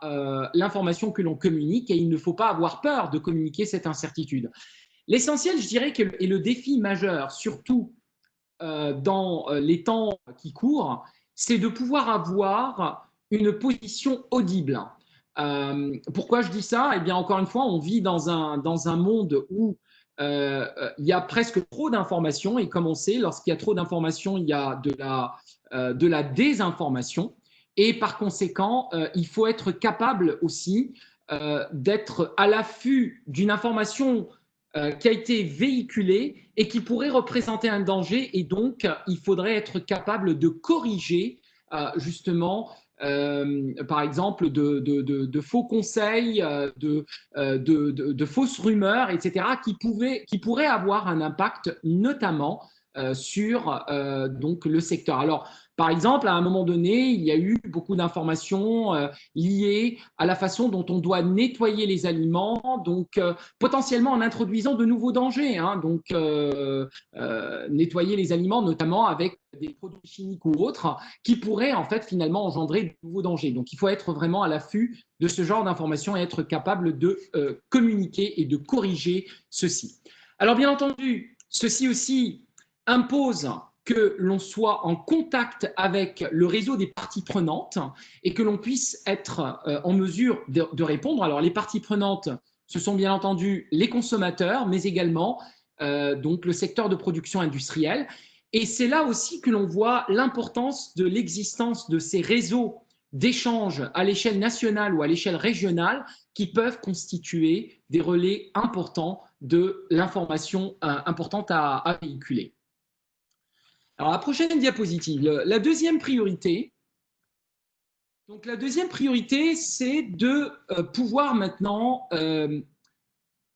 l'information que l'on communique, et il ne faut pas avoir peur de communiquer cette incertitude. L'essentiel, je dirais, et le défi majeur, surtout dans les temps qui courent, c'est de pouvoir avoir une position audible. Pourquoi je dis ça? Eh bien, encore une fois, on vit dans un monde où il y a presque trop d'informations, et comme on sait, lorsqu'il y a trop d'informations, il y a de la désinformation, et par conséquent, il faut être capable aussi d'être à l'affût d'une information qui a été véhiculée et qui pourrait représenter un danger, et donc il faudrait être capable de corriger justement par exemple de faux conseils, de fausses rumeurs, etc., qui pourraient avoir un impact notamment sur donc le secteur. Alors, par exemple, à un moment donné, il y a eu beaucoup d'informations liées à la façon dont on doit nettoyer les aliments, donc potentiellement en introduisant de nouveaux dangers, hein, donc nettoyer les aliments notamment avec des produits chimiques ou autres qui pourraient en fait finalement engendrer de nouveaux dangers. Donc il faut être vraiment à l'affût de ce genre d'informations et être capable de communiquer et de corriger ceci. Alors bien entendu, ceci aussi impose que l'on soit en contact avec le réseau des parties prenantes et que l'on puisse être en mesure de répondre. Alors les parties prenantes, ce sont bien entendu les consommateurs, mais également donc le secteur de production industrielle. Et c'est là aussi que l'on voit l'importance de l'existence de ces réseaux d'échanges à l'échelle nationale ou à l'échelle régionale qui peuvent constituer des relais importants de l'information importante à véhiculer. Alors, la prochaine diapositive, la deuxième priorité. Donc, la deuxième priorité, c'est de pouvoir maintenant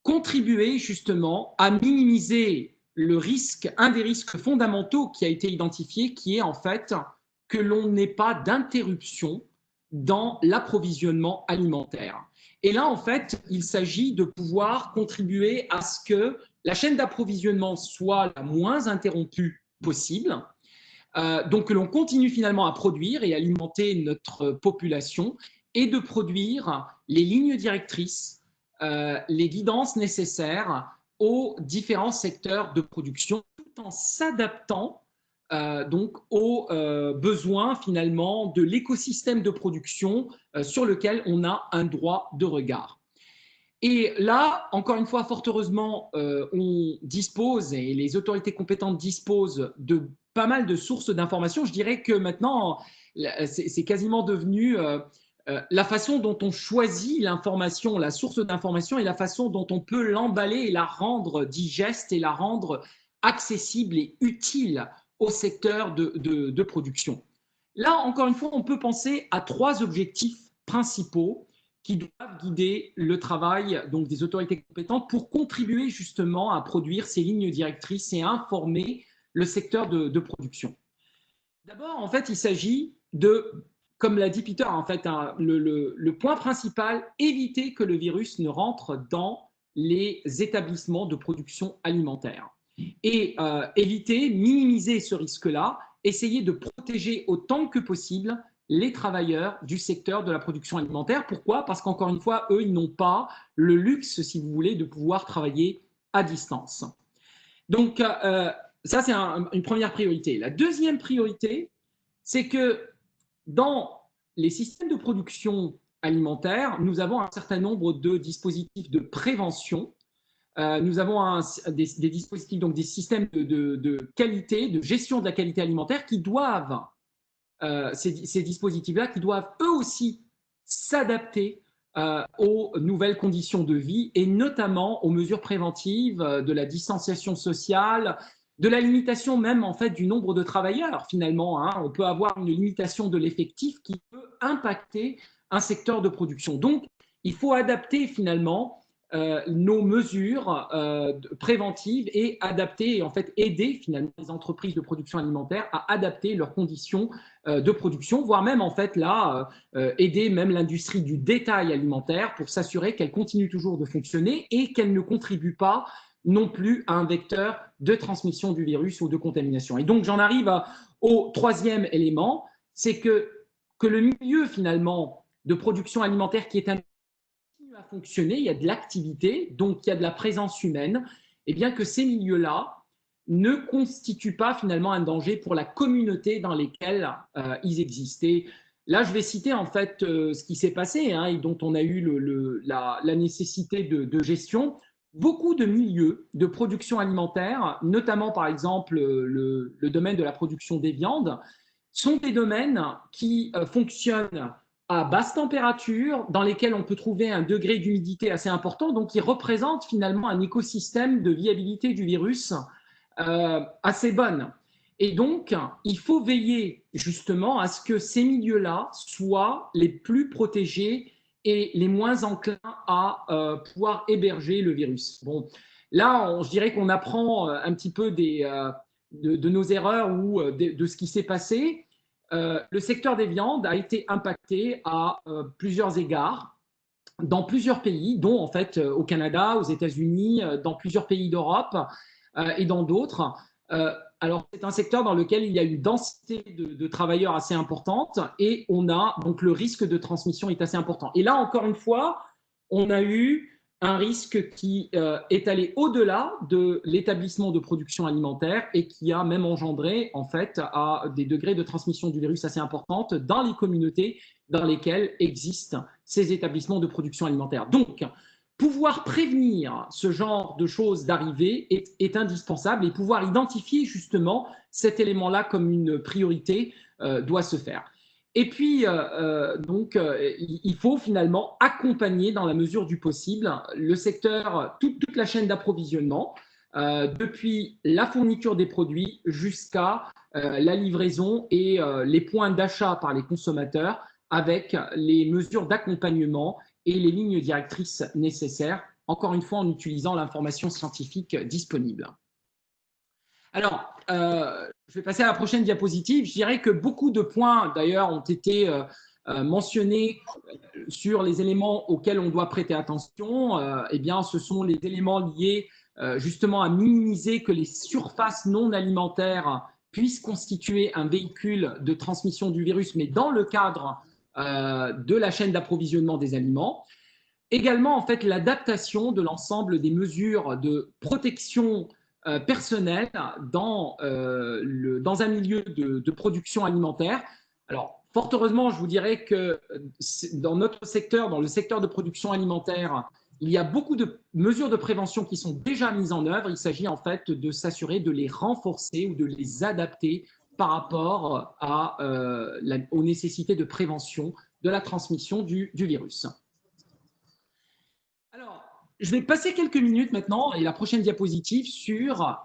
contribuer justement à minimiser le risque, un des risques fondamentaux qui a été identifié, qui est en fait que l'on n'ait pas d'interruption dans l'approvisionnement alimentaire. Et là, en fait, il s'agit de pouvoir contribuer à ce que la chaîne d'approvisionnement soit la moins interrompue possible, donc que l'on continue finalement à produire et alimenter notre population et de produire les lignes directrices, les guidances nécessaires aux différents secteurs de production, tout en s'adaptant donc aux besoins finalement de l'écosystème de production sur lequel on a un droit de regard. Et là, encore une fois, fort heureusement, on dispose, et les autorités compétentes disposent de pas mal de sources d'informations. Je dirais que maintenant, c'est quasiment devenu la façon dont on choisit l'information, la source d'information, et la façon dont on peut l'emballer et la rendre digeste et la rendre accessible et utile au secteur de production. Là, encore une fois, on peut penser à 3 objectifs principaux qui doivent guider le travail donc, des autorités compétentes pour contribuer justement à produire ces lignes directrices et à informer le secteur de production. D'abord, en fait, il s'agit de, comme l'a dit Peter, en fait, le point principal, éviter que le virus ne rentre dans les établissements de production alimentaire. Et éviter, minimiser ce risque-là, essayer de protéger autant que possible les travailleurs du secteur de la production alimentaire. Pourquoi? Parce qu'encore une fois, eux, ils n'ont pas le luxe, si vous voulez, de pouvoir travailler à distance. Donc, ça, c'est une première priorité. La deuxième priorité, c'est que dans les systèmes de production alimentaire, nous avons un certain nombre de dispositifs de prévention. Nous avons des dispositifs, donc des systèmes de qualité, de gestion de la qualité alimentaire qui doivent ces dispositifs-là qui doivent eux aussi s'adapter aux nouvelles conditions de vie et notamment aux mesures préventives de la distanciation sociale, de la limitation même en fait du nombre de travailleurs finalement. Hein. On peut avoir une limitation de l'effectif qui peut impacter un secteur de production. Donc, il faut adapter finalement nos mesures préventives et adapter et en fait aider finalement les entreprises de production alimentaire à adapter leurs conditions de production, voire même en fait là aider même l'industrie du détail alimentaire pour s'assurer qu'elle continue toujours de fonctionner et qu'elle ne contribue pas non plus à un vecteur de transmission du virus ou de contamination. Et donc j'en arrive au troisième élément, c'est que le milieu finalement de production alimentaire qui est un à fonctionner, il y a de l'activité, donc il y a de la présence humaine, et bien que ces milieux-là ne constituent pas finalement un danger pour la communauté dans lesquelles ils existent. Et là, je vais citer en fait ce qui s'est passé hein, et dont on a eu la nécessité de gestion. Beaucoup de milieux de production alimentaire, notamment par exemple le domaine de la production des viandes, sont des domaines qui fonctionnent à basse température, dans lesquels on peut trouver un degré d'humidité assez important, donc qui représente finalement un écosystème de viabilité du virus assez bonne. Et donc, il faut veiller justement à ce que ces milieux-là soient les plus protégés et les moins enclins à pouvoir héberger le virus. Bon, là, je dirais qu'on apprend un petit peu de nos erreurs ou de ce qui s'est passé. Le secteur des viandes a été impacté à plusieurs égards dans plusieurs pays, dont en fait au Canada, aux États-Unis, dans plusieurs pays d'Europe et dans d'autres. Alors c'est un secteur dans lequel il y a une densité de travailleurs assez importante et on a donc le risque de transmission est assez important. Et là encore une fois, on a eu un risque qui est allé au-delà de l'établissement de production alimentaire et qui a même engendré en fait à des degrés de transmission du virus assez importantes dans les communautés dans lesquelles existent ces établissements de production alimentaire. Donc, pouvoir prévenir ce genre de choses d'arriver est indispensable et pouvoir identifier justement cet élément-là comme une priorité doit se faire. Et puis, il faut finalement accompagner dans la mesure du possible le secteur, toute la chaîne d'approvisionnement, depuis la fourniture des produits jusqu'à la livraison et les points d'achat par les consommateurs avec les mesures d'accompagnement et les lignes directrices nécessaires encore une fois en utilisant l'information scientifique disponible. Alors, je vais passer à la prochaine diapositive. Je dirais que beaucoup de points, d'ailleurs, ont été mentionnés sur les éléments auxquels on doit prêter attention. Eh bien, ce sont les éléments liés justement à minimiser que les surfaces non alimentaires puissent constituer un véhicule de transmission du virus, mais dans le cadre de la chaîne d'approvisionnement des aliments. Également, en fait, l'adaptation de l'ensemble des mesures de protection personnelle dans un milieu de production alimentaire. Alors, fort heureusement, je vous dirais que dans notre secteur, dans le secteur de production alimentaire, il y a beaucoup de mesures de prévention qui sont déjà mises en œuvre. Il s'agit en fait de s'assurer de les renforcer ou de les adapter par rapport aux nécessités de prévention de la transmission du virus. Alors, je vais passer quelques minutes maintenant, et la prochaine diapositive, sur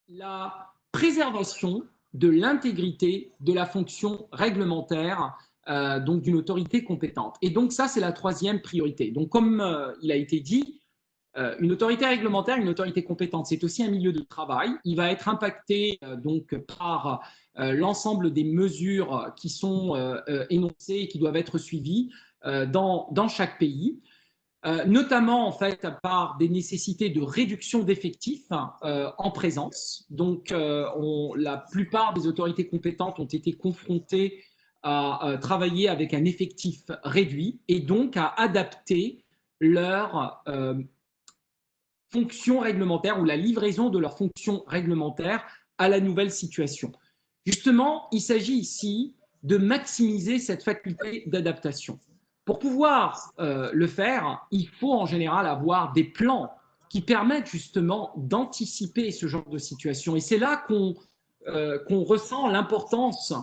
la préservation de l'intégrité de la fonction réglementaire donc d'une autorité compétente. Et donc ça, c'est la troisième priorité. Donc comme il a été dit, une autorité réglementaire, une autorité compétente, c'est aussi un milieu de travail. Il va être impacté donc par l'ensemble des mesures qui sont énoncées et qui doivent être suivies dans chaque pays. Notamment en fait par des nécessités de réduction d'effectifs en présence. Donc, la plupart des autorités compétentes ont été confrontées à travailler avec un effectif réduit et donc à adapter leur fonction réglementaire ou la livraison de leur fonction réglementaire à la nouvelle situation. Justement, il s'agit ici de maximiser cette faculté d'adaptation. Pour pouvoir le faire, il faut en général avoir des plans qui permettent justement d'anticiper ce genre de situation. Et c'est là qu'on ressent l'importance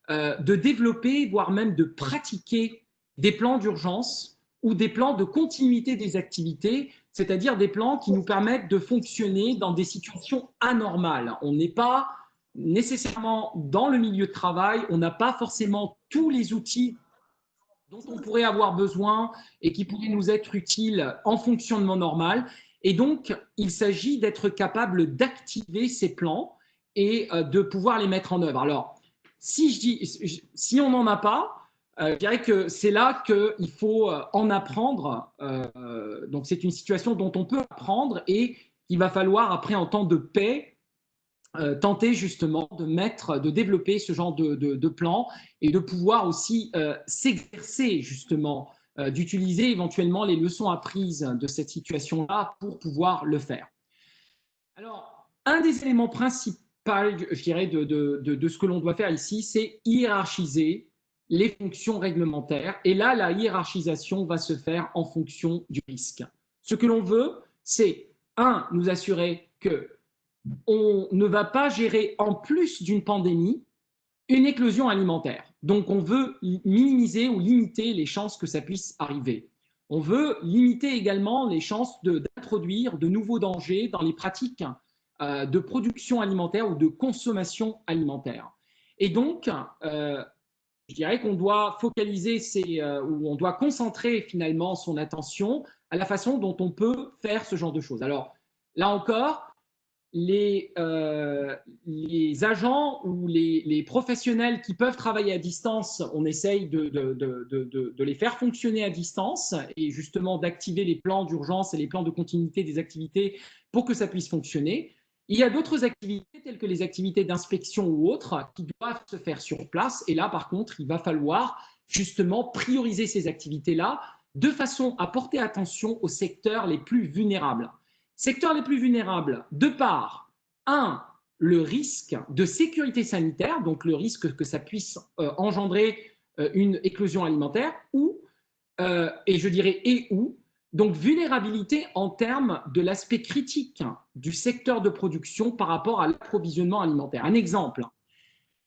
de développer, voire même de pratiquer des plans d'urgence ou des plans de continuité des activités, c'est-à-dire des plans qui nous permettent de fonctionner dans des situations anormales. On n'est pas nécessairement dans le milieu de travail, on n'a pas forcément tous les outils dont on pourrait avoir besoin et qui pourraient nous être utiles en fonctionnement normal. Et donc, il s'agit d'être capable d'activer ces plans et de pouvoir les mettre en œuvre. Alors, si on n'en a pas, je dirais que c'est là qu'il faut en apprendre. Donc, c'est une situation dont on peut apprendre et il va falloir, après, en temps de paix, tenter justement de développer ce genre de plan et de pouvoir aussi s'exercer justement, d'utiliser éventuellement les leçons apprises de cette situation-là pour pouvoir le faire. Alors, un des éléments principaux, je dirais, de ce que l'on doit faire ici, c'est hiérarchiser les fonctions réglementaires. Et là, la hiérarchisation va se faire en fonction du risque. Ce que l'on veut, c'est, nous assurer que on ne va pas gérer en plus d'une pandémie une éclosion alimentaire. Donc, on veut minimiser ou limiter les chances que ça puisse arriver. On veut limiter également les chances d'introduire de nouveaux dangers dans les pratiques de production alimentaire ou de consommation alimentaire. Et donc, je dirais qu'on doit focaliser ou on doit concentrer finalement son attention à la façon dont on peut faire ce genre de choses. Alors, là encore, les agents ou les professionnels qui peuvent travailler à distance, on essaye de les faire fonctionner à distance et justement d'activer les plans d'urgence et les plans de continuité des activités pour que ça puisse fonctionner. Il y a d'autres activités telles que les activités d'inspection ou autres qui doivent se faire sur place. Et là, par contre, il va falloir justement prioriser ces activités-là de façon à porter attention aux secteurs les plus vulnérables. Secteurs les plus vulnérables, de par, le risque de sécurité sanitaire, donc le risque que ça puisse engendrer une éclosion alimentaire, et je dirais donc vulnérabilité en termes de l'aspect critique du secteur de production par rapport à l'approvisionnement alimentaire. Un exemple,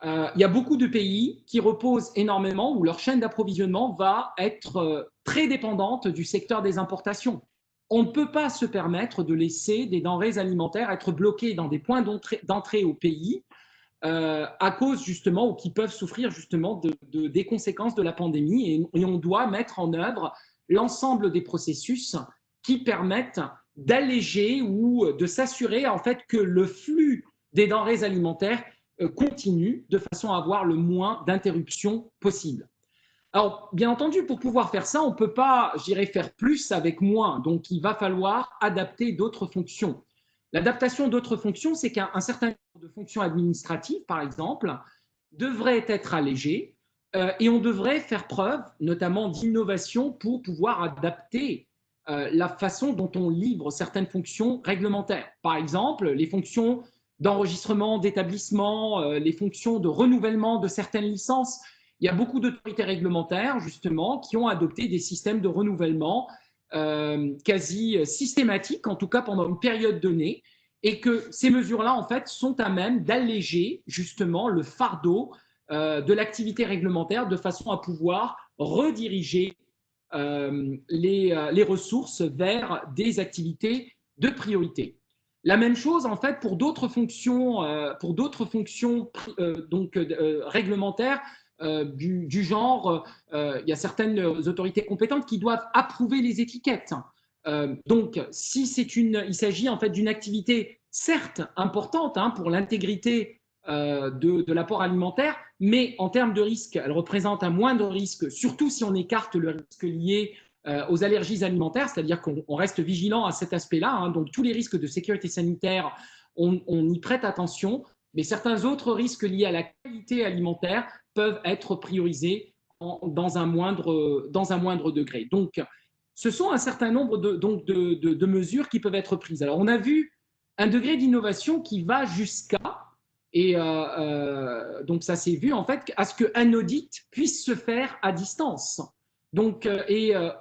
il y a beaucoup de pays qui reposent énormément, où leur chaîne d'approvisionnement va être très dépendante du secteur des importations. On ne peut pas se permettre de laisser des denrées alimentaires être bloquées dans des points d'entrée au pays à cause justement, ou qui peuvent souffrir justement des conséquences de la pandémie. Et on doit mettre en œuvre l'ensemble des processus qui permettent d'alléger ou de s'assurer en fait que le flux des denrées alimentaires continue de façon à avoir le moins d'interruptions possible. Alors, bien entendu, pour pouvoir faire ça, on ne peut pas, je dirais, faire plus avec moins. Donc, il va falloir adapter d'autres fonctions. L'adaptation d'autres fonctions, c'est qu'un certain nombre de fonctions administratives, par exemple, devraient être allégées et on devrait faire preuve, notamment d'innovation, pour pouvoir adapter la façon dont on livre certaines fonctions réglementaires. Par exemple, les fonctions d'enregistrement, d'établissement, les fonctions de renouvellement de certaines licences. Il y a beaucoup d'autorités réglementaires, justement, qui ont adopté des systèmes de renouvellement quasi systématiques, en tout cas pendant une période donnée, et que ces mesures-là, en fait, sont à même d'alléger, justement, le fardeau de l'activité réglementaire de façon à pouvoir rediriger les ressources vers des activités de priorité. La même chose, en fait, pour d'autres fonctions, réglementaires, du genre, il y a certaines autorités compétentes qui doivent approuver les étiquettes. Donc, si il s'agit en fait d'une activité certes importante pour l'intégrité de l'apport alimentaire, mais en termes de risque, elle représente un moindre risque, surtout si on écarte le risque lié aux allergies alimentaires, c'est-à-dire qu'on reste vigilant à cet aspect-là. Donc, tous les risques de sécurité sanitaire, on y prête attention, mais certains autres risques liés à la qualité alimentaire peuvent être priorisés dans un moindre degré. Donc, ce sont un certain nombre de mesures qui peuvent être prises. Alors, on a vu un degré d'innovation qui va jusqu'à, et donc ça s'est vu en fait, à ce qu'un audit puisse se faire à distance. Donc,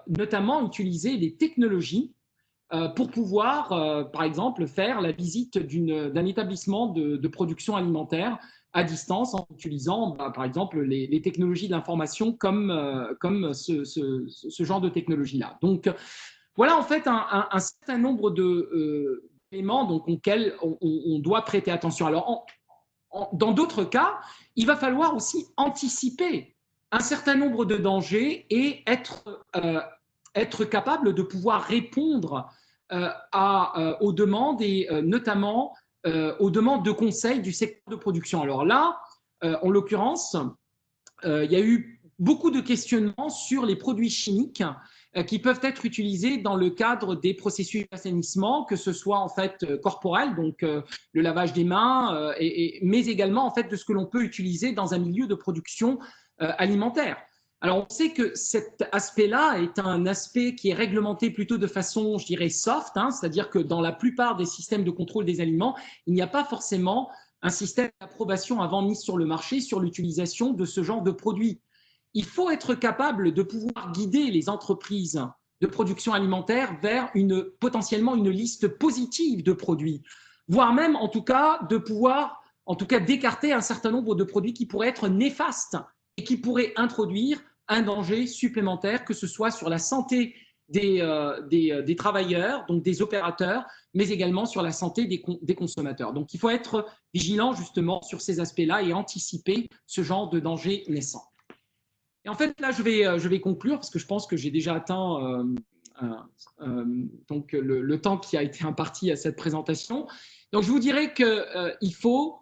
notamment utiliser les technologies pour pouvoir, par exemple, faire la visite d'un établissement de production alimentaire à distance en utilisant, par exemple, les technologies de l'information comme ce genre de technologie-là. Donc, voilà en fait un certain nombre d'éléments auxquels on doit prêter attention. Alors, dans d'autres cas, il va falloir aussi anticiper un certain nombre de dangers et être capable de pouvoir répondre aux demandes et notamment aux demandes de conseil du secteur de production. Alors là, en l'occurrence, il y a eu beaucoup de questionnements sur les produits chimiques qui peuvent être utilisés dans le cadre des processus d'assainissement, que ce soit en fait corporel, donc le lavage des mains, mais également en fait de ce que l'on peut utiliser dans un milieu de production alimentaire. Alors, on sait que cet aspect-là est un aspect qui est réglementé plutôt de façon, je dirais, soft, c'est-à-dire que dans la plupart des systèmes de contrôle des aliments, il n'y a pas forcément un système d'approbation avant mise sur le marché sur l'utilisation de ce genre de produits. Il faut être capable de pouvoir guider les entreprises de production alimentaire vers potentiellement une liste positive de produits, voire même, en tout cas, de pouvoir, d'écarter un certain nombre de produits qui pourraient être néfastes et qui pourraient introduire un danger supplémentaire, que ce soit sur la santé des travailleurs, donc des opérateurs, mais également sur la santé des consommateurs. Donc, il faut être vigilant justement sur ces aspects-là et anticiper ce genre de danger naissant. Et en fait, là, je vais conclure parce que je pense que j'ai déjà atteint donc le temps qui a été imparti à cette présentation. Donc, je vous dirais qu'il faut,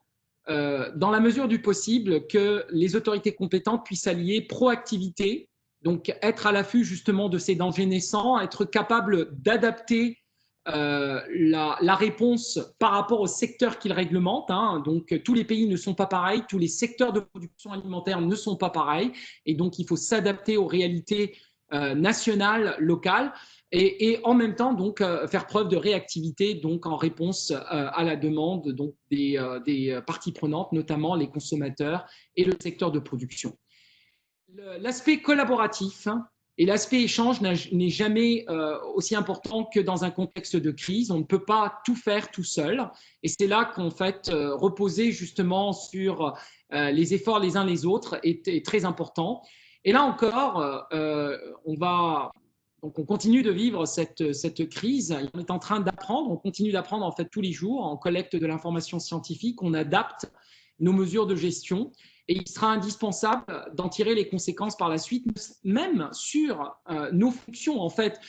dans la mesure du possible, que les autorités compétentes puissent allier proactivité, donc être à l'affût justement de ces dangers naissants, être capable d'adapter la réponse par rapport au secteur qu'ils réglementent. Donc, tous les pays ne sont pas pareils, tous les secteurs de production alimentaire ne sont pas pareils, et donc il faut s'adapter aux réalités nationales, locales, et en même temps donc faire preuve de réactivité donc en réponse à la demande donc des parties prenantes, notamment les consommateurs et le secteur de production. L'aspect collaboratif et l'aspect échange n'est jamais aussi important que dans un contexte de crise. On ne peut pas tout faire tout seul. Et c'est là qu'en fait, reposer justement sur les efforts les uns les autres est très important. Et là encore, on continue de vivre cette crise. On est en train d'apprendre, on continue d'apprendre en fait tous les jours. On collecte de l'information scientifique, on adapte nos mesures de gestion. et il sera indispensable d'en tirer les conséquences par la suite, même sur nos fonctions. En fait,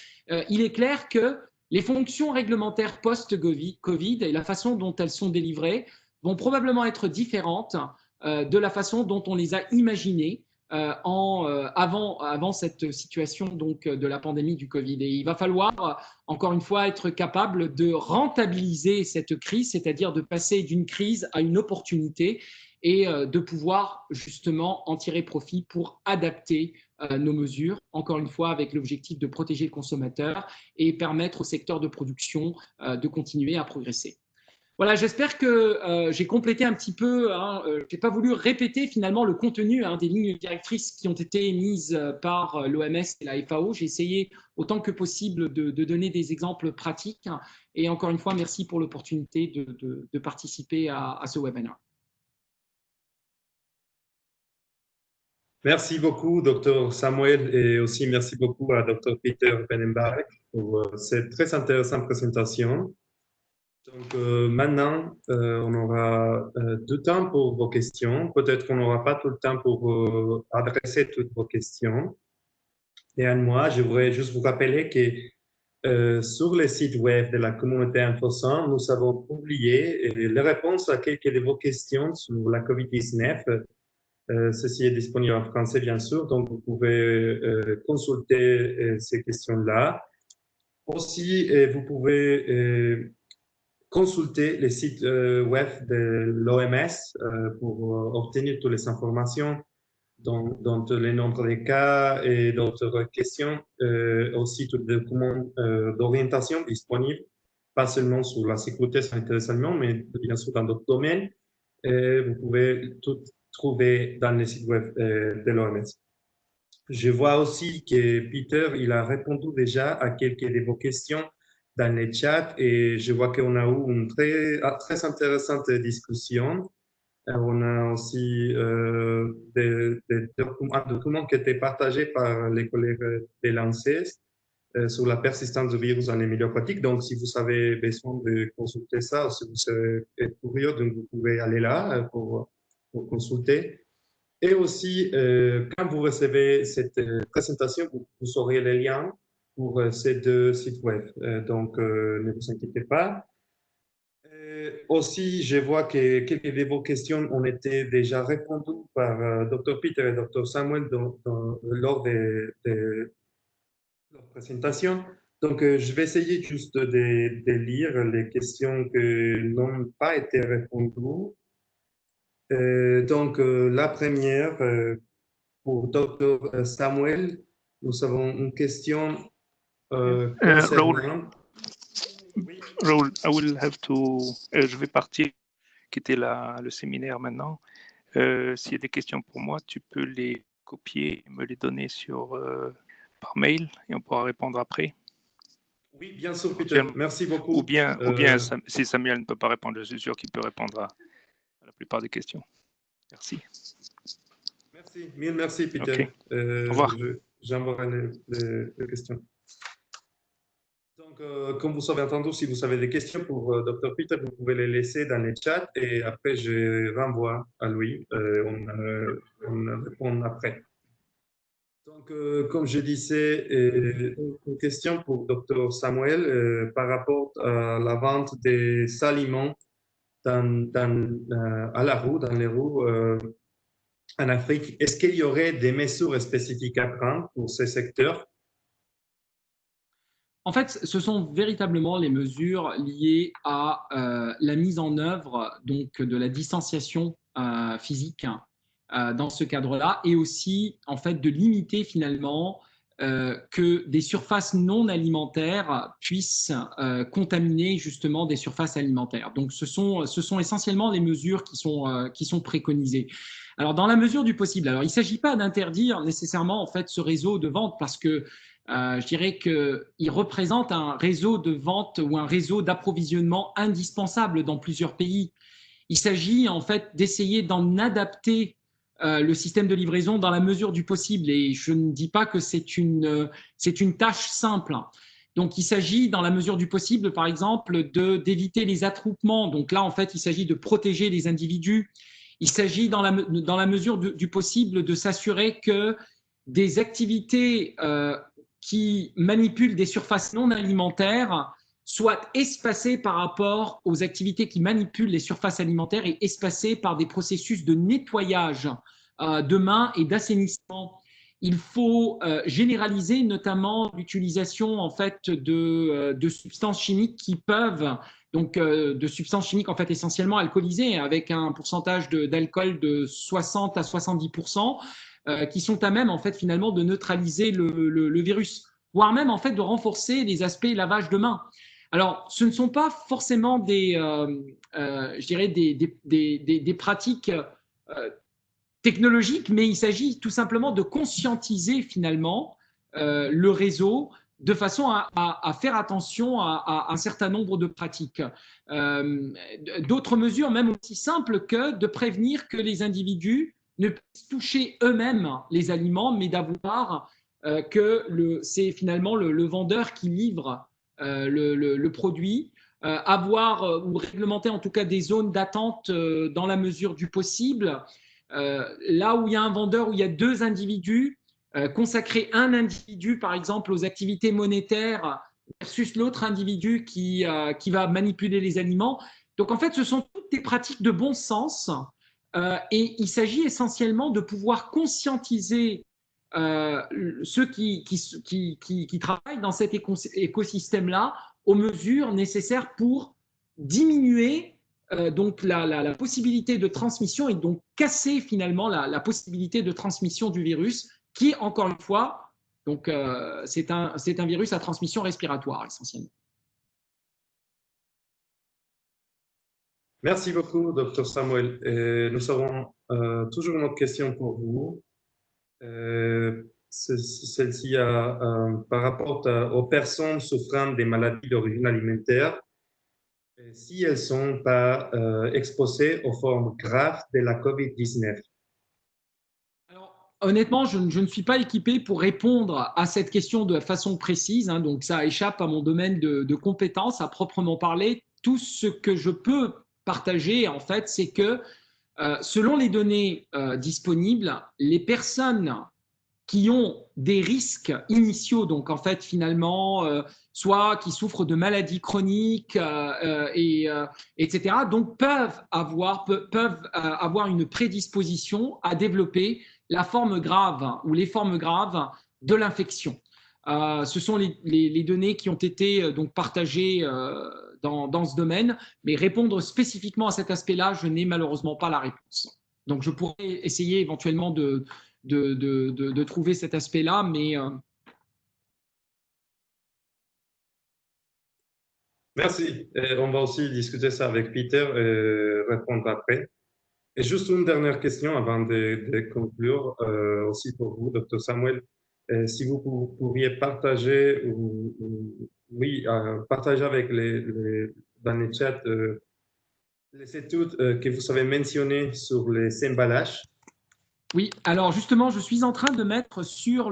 il est clair que les fonctions réglementaires post-Covid et la façon dont elles sont délivrées vont probablement être différentes de la façon dont on les a imaginées avant cette situation donc, de la pandémie du Covid. Et il va falloir, encore une fois, être capable de rentabiliser cette crise, c'est-à-dire de passer d'une crise à une opportunité et de pouvoir justement en tirer profit pour adapter nos mesures, encore une fois avec l'objectif de protéger le consommateur et permettre au secteur de production de continuer à progresser. Voilà, j'espère que j'ai complété un petit peu. Je n'ai pas voulu répéter finalement le contenu des lignes directrices qui ont été émises par l'OMS et la FAO. J'ai essayé autant que possible de donner des exemples pratiques. Et encore une fois, merci pour l'opportunité de participer à ce webinaire. Merci beaucoup, Dr. Samuel, et aussi merci beaucoup à Dr. Peter Benenbarek pour cette très intéressante présentation. Donc maintenant, on aura du temps pour vos questions. Peut-être qu'on n'aura pas tout le temps pour adresser toutes vos questions. Et à moi, je voudrais juste vous rappeler que sur le site web de la communauté InfoSum, nous avons publié les réponses à quelques de vos questions sur la COVID-19. Ceci est disponible en français, bien sûr, donc vous pouvez consulter ces questions-là. Aussi, vous pouvez consulter le site web de l'OMS pour obtenir toutes les informations dans le nombre de cas et d'autres questions, aussi tous les documents d'orientation disponibles, pas seulement sur la sécurité sanitaire des aliments, mais bien sûr dans d'autres domaines. Vous pouvez tout trouver dans le site web de l'OMS. Je vois aussi que Peter, il a répondu déjà à quelques de vos questions dans le chat et je vois qu'on a eu une très intéressante discussion. On a aussi un document qui a été partagé par les collègues de l'ANSES sur la persistance du virus dans les milieux aquatiques. Donc, si vous avez besoin de consulter ça, ou si vous êtes curieux, donc vous pouvez aller là pour consulter. Et aussi, quand vous recevez cette présentation, vous aurez les liens pour ces deux sites web. Donc, ne vous inquiétez pas. Aussi, je vois que quelques de vos questions ont été déjà répondues par Dr. Peter et Dr. Samuel lors de leur présentation. Donc, je vais essayer juste de lire les questions qui n'ont pas été répondues. Donc, la première, pour Dr. Samuel, nous avons une question concernant... Raoul, je vais partir, quitter le séminaire maintenant. S'il y a des questions pour moi, tu peux les copier et me les donner par mail et on pourra répondre après. Oui, bien sûr, Peter. Merci beaucoup. Ou bien si Samuel ne peut pas répondre, je suis sûr qu'il peut répondre à la plupart des questions. Merci. Merci, mille merci, Peter. Okay. Au revoir. J'enverrai les questions. Donc, comme vous avez entendu, si vous avez des questions pour Dr. Peter, vous pouvez les laisser dans le chat et après, je renvoie à lui. On répond après. Donc, comme je disais, une question pour Dr. Samuel par rapport à la vente des aliments à la roue, dans les roues en Afrique. Est-ce qu'il y aurait des mesures spécifiques à prendre pour ces secteurs? En fait, ce sont véritablement les mesures liées à la mise en œuvre donc, de la distanciation physique dans ce cadre-là et aussi en fait, de limiter finalement que des surfaces non alimentaires puissent contaminer justement des surfaces alimentaires. Donc, ce sont essentiellement les mesures qui sont préconisées. Alors, dans la mesure du possible, alors il ne s'agit pas d'interdire nécessairement en fait, ce réseau de vente parce que je dirais qu'il représente un réseau de vente ou un réseau d'approvisionnement indispensable dans plusieurs pays. Il s'agit en fait d'essayer d'en adapter le système de livraison dans la mesure du possible. Et je ne dis pas que c'est une tâche simple. Donc, il s'agit, dans la mesure du possible, par exemple, d'éviter les attroupements. Donc là, en fait, il s'agit de protéger les individus. Il s'agit dans la mesure du possible de s'assurer que des activités qui manipulent des surfaces non alimentaires soient espacées par rapport aux activités qui manipulent les surfaces alimentaires et espacées par des processus de nettoyage de mains et d'assainissement. Il faut généraliser notamment l'utilisation en fait de substances chimiques qui peuvent de substances chimiques en fait essentiellement alcoolisées avec un pourcentage d'alcool de 60 à 70%, qui sont à même en fait finalement de neutraliser le virus, voire même en fait de renforcer les aspects lavage de mains. Alors, ce ne sont pas forcément je dirais des pratiques technologique, mais il s'agit tout simplement de conscientiser finalement le réseau de façon à faire attention à un certain nombre de pratiques. D'autres mesures, même aussi simples que de prévenir que les individus ne puissent toucher eux-mêmes les aliments, mais d'avoir que c'est finalement le vendeur qui livre le produit, avoir ou réglementer en tout cas des zones d'attente dans la mesure du possible. Là où il y a un vendeur, où il y a deux individus, consacrer un individu, par exemple, aux activités monétaires versus l'autre individu qui va manipuler les aliments. Donc, en fait, ce sont toutes des pratiques de bon sens et il s'agit essentiellement de pouvoir conscientiser ceux qui travaillent dans cet écosystème-là aux mesures nécessaires pour diminuer donc la possibilité de transmission et donc casser finalement la possibilité de transmission du virus qui, encore une fois, donc c'est un virus à transmission respiratoire essentiellement. Merci beaucoup, Dr Samuel. Nous avons toujours une autre question pour vous. Celle-ci par rapport aux personnes souffrant des maladies d'origine alimentaire, si elles ne sont pas exposées aux formes graves de la COVID-19. Alors, honnêtement, je ne suis pas équipé pour répondre à cette question de façon précise, hein, donc ça échappe à mon domaine de compétences à proprement parler. Tout ce que je peux partager, en fait, c'est que selon les données disponibles, les personnes qui ont des risques initiaux, donc en fait finalement, soit qui souffrent de maladies chroniques, etc., donc peuvent avoir une prédisposition à développer la forme grave ou les formes graves de l'infection. Ce sont les données qui ont été donc partagées dans ce domaine, mais répondre spécifiquement à cet aspect-là, je n'ai malheureusement pas la réponse. Donc je pourrais essayer éventuellement de trouver cet aspect-là, mais Merci. On va aussi discuter ça avec Peter et répondre après. Et juste une dernière question avant de conclure, aussi pour vous, Dr Samuel. Si vous pourriez partager, partager avec dans le chat les études que vous avez mentionnées sur les emballages. Oui, alors justement, je suis en train de mettre sur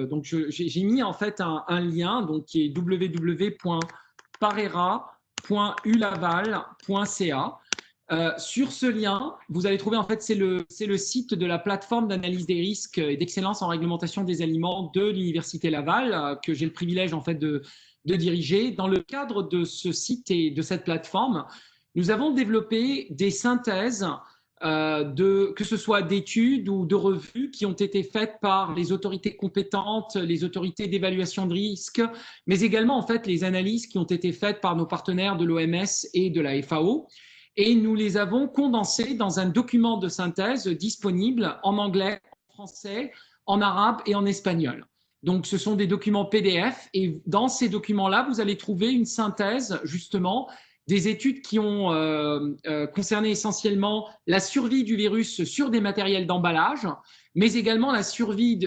donc j'ai mis en fait un lien donc qui est www.parera.ulaval.ca. Sur ce lien, vous allez trouver en fait c'est le site de la plateforme d'analyse des risques et d'excellence en réglementation des aliments de l'Université Laval que j'ai le privilège en fait de diriger. Dans le cadre de ce site et de cette plateforme, nous avons développé des synthèses que ce soit d'études ou de revues qui ont été faites par les autorités compétentes, les autorités d'évaluation de risque, mais également en fait les analyses qui ont été faites par nos partenaires de l'OMS et de la FAO. Et nous les avons condensées dans un document de synthèse disponible en anglais, en français, en arabe et en espagnol. Donc, ce sont des documents PDF et dans ces documents-là, vous allez trouver une synthèse justement des études qui ont concerné essentiellement la survie du virus sur des matériels d'emballage, mais également la survie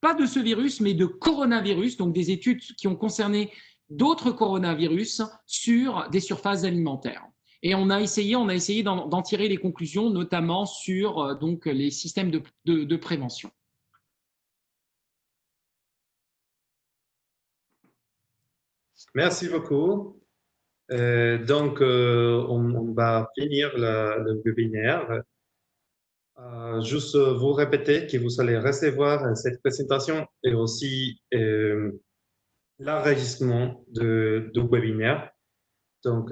pas de ce virus, mais de coronavirus, donc des études qui ont concerné d'autres coronavirus sur des surfaces alimentaires. Et on a essayé d'en tirer les conclusions, notamment sur donc les systèmes de prévention. Merci beaucoup. Donc, on va finir le webinaire. Juste vous répéter que vous allez recevoir cette présentation et aussi l'enregistrement du webinaire. Donc,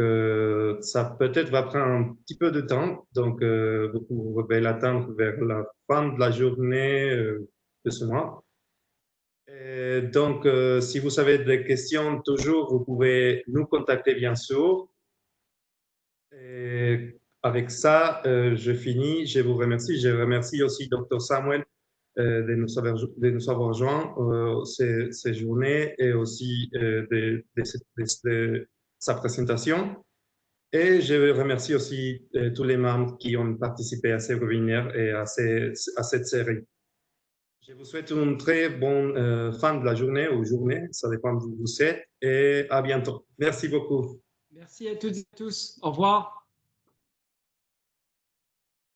ça peut-être va prendre un petit peu de temps. Donc, vous pouvez l'attendre vers la fin de la journée de ce mois. Et donc, si vous avez des questions, toujours, vous pouvez nous contacter, bien sûr. Et avec ça, je finis. Je vous remercie. Je remercie aussi Dr. Samuel de nous avoir joints ces journées et aussi de sa présentation. Et je remercie aussi tous les membres qui ont participé à ces webinaires et à cette série. Je vous souhaite une très bonne fin de la journée ou journée, ça dépend d'où vous êtes, et à bientôt. Merci beaucoup. Merci à toutes et tous. Au revoir.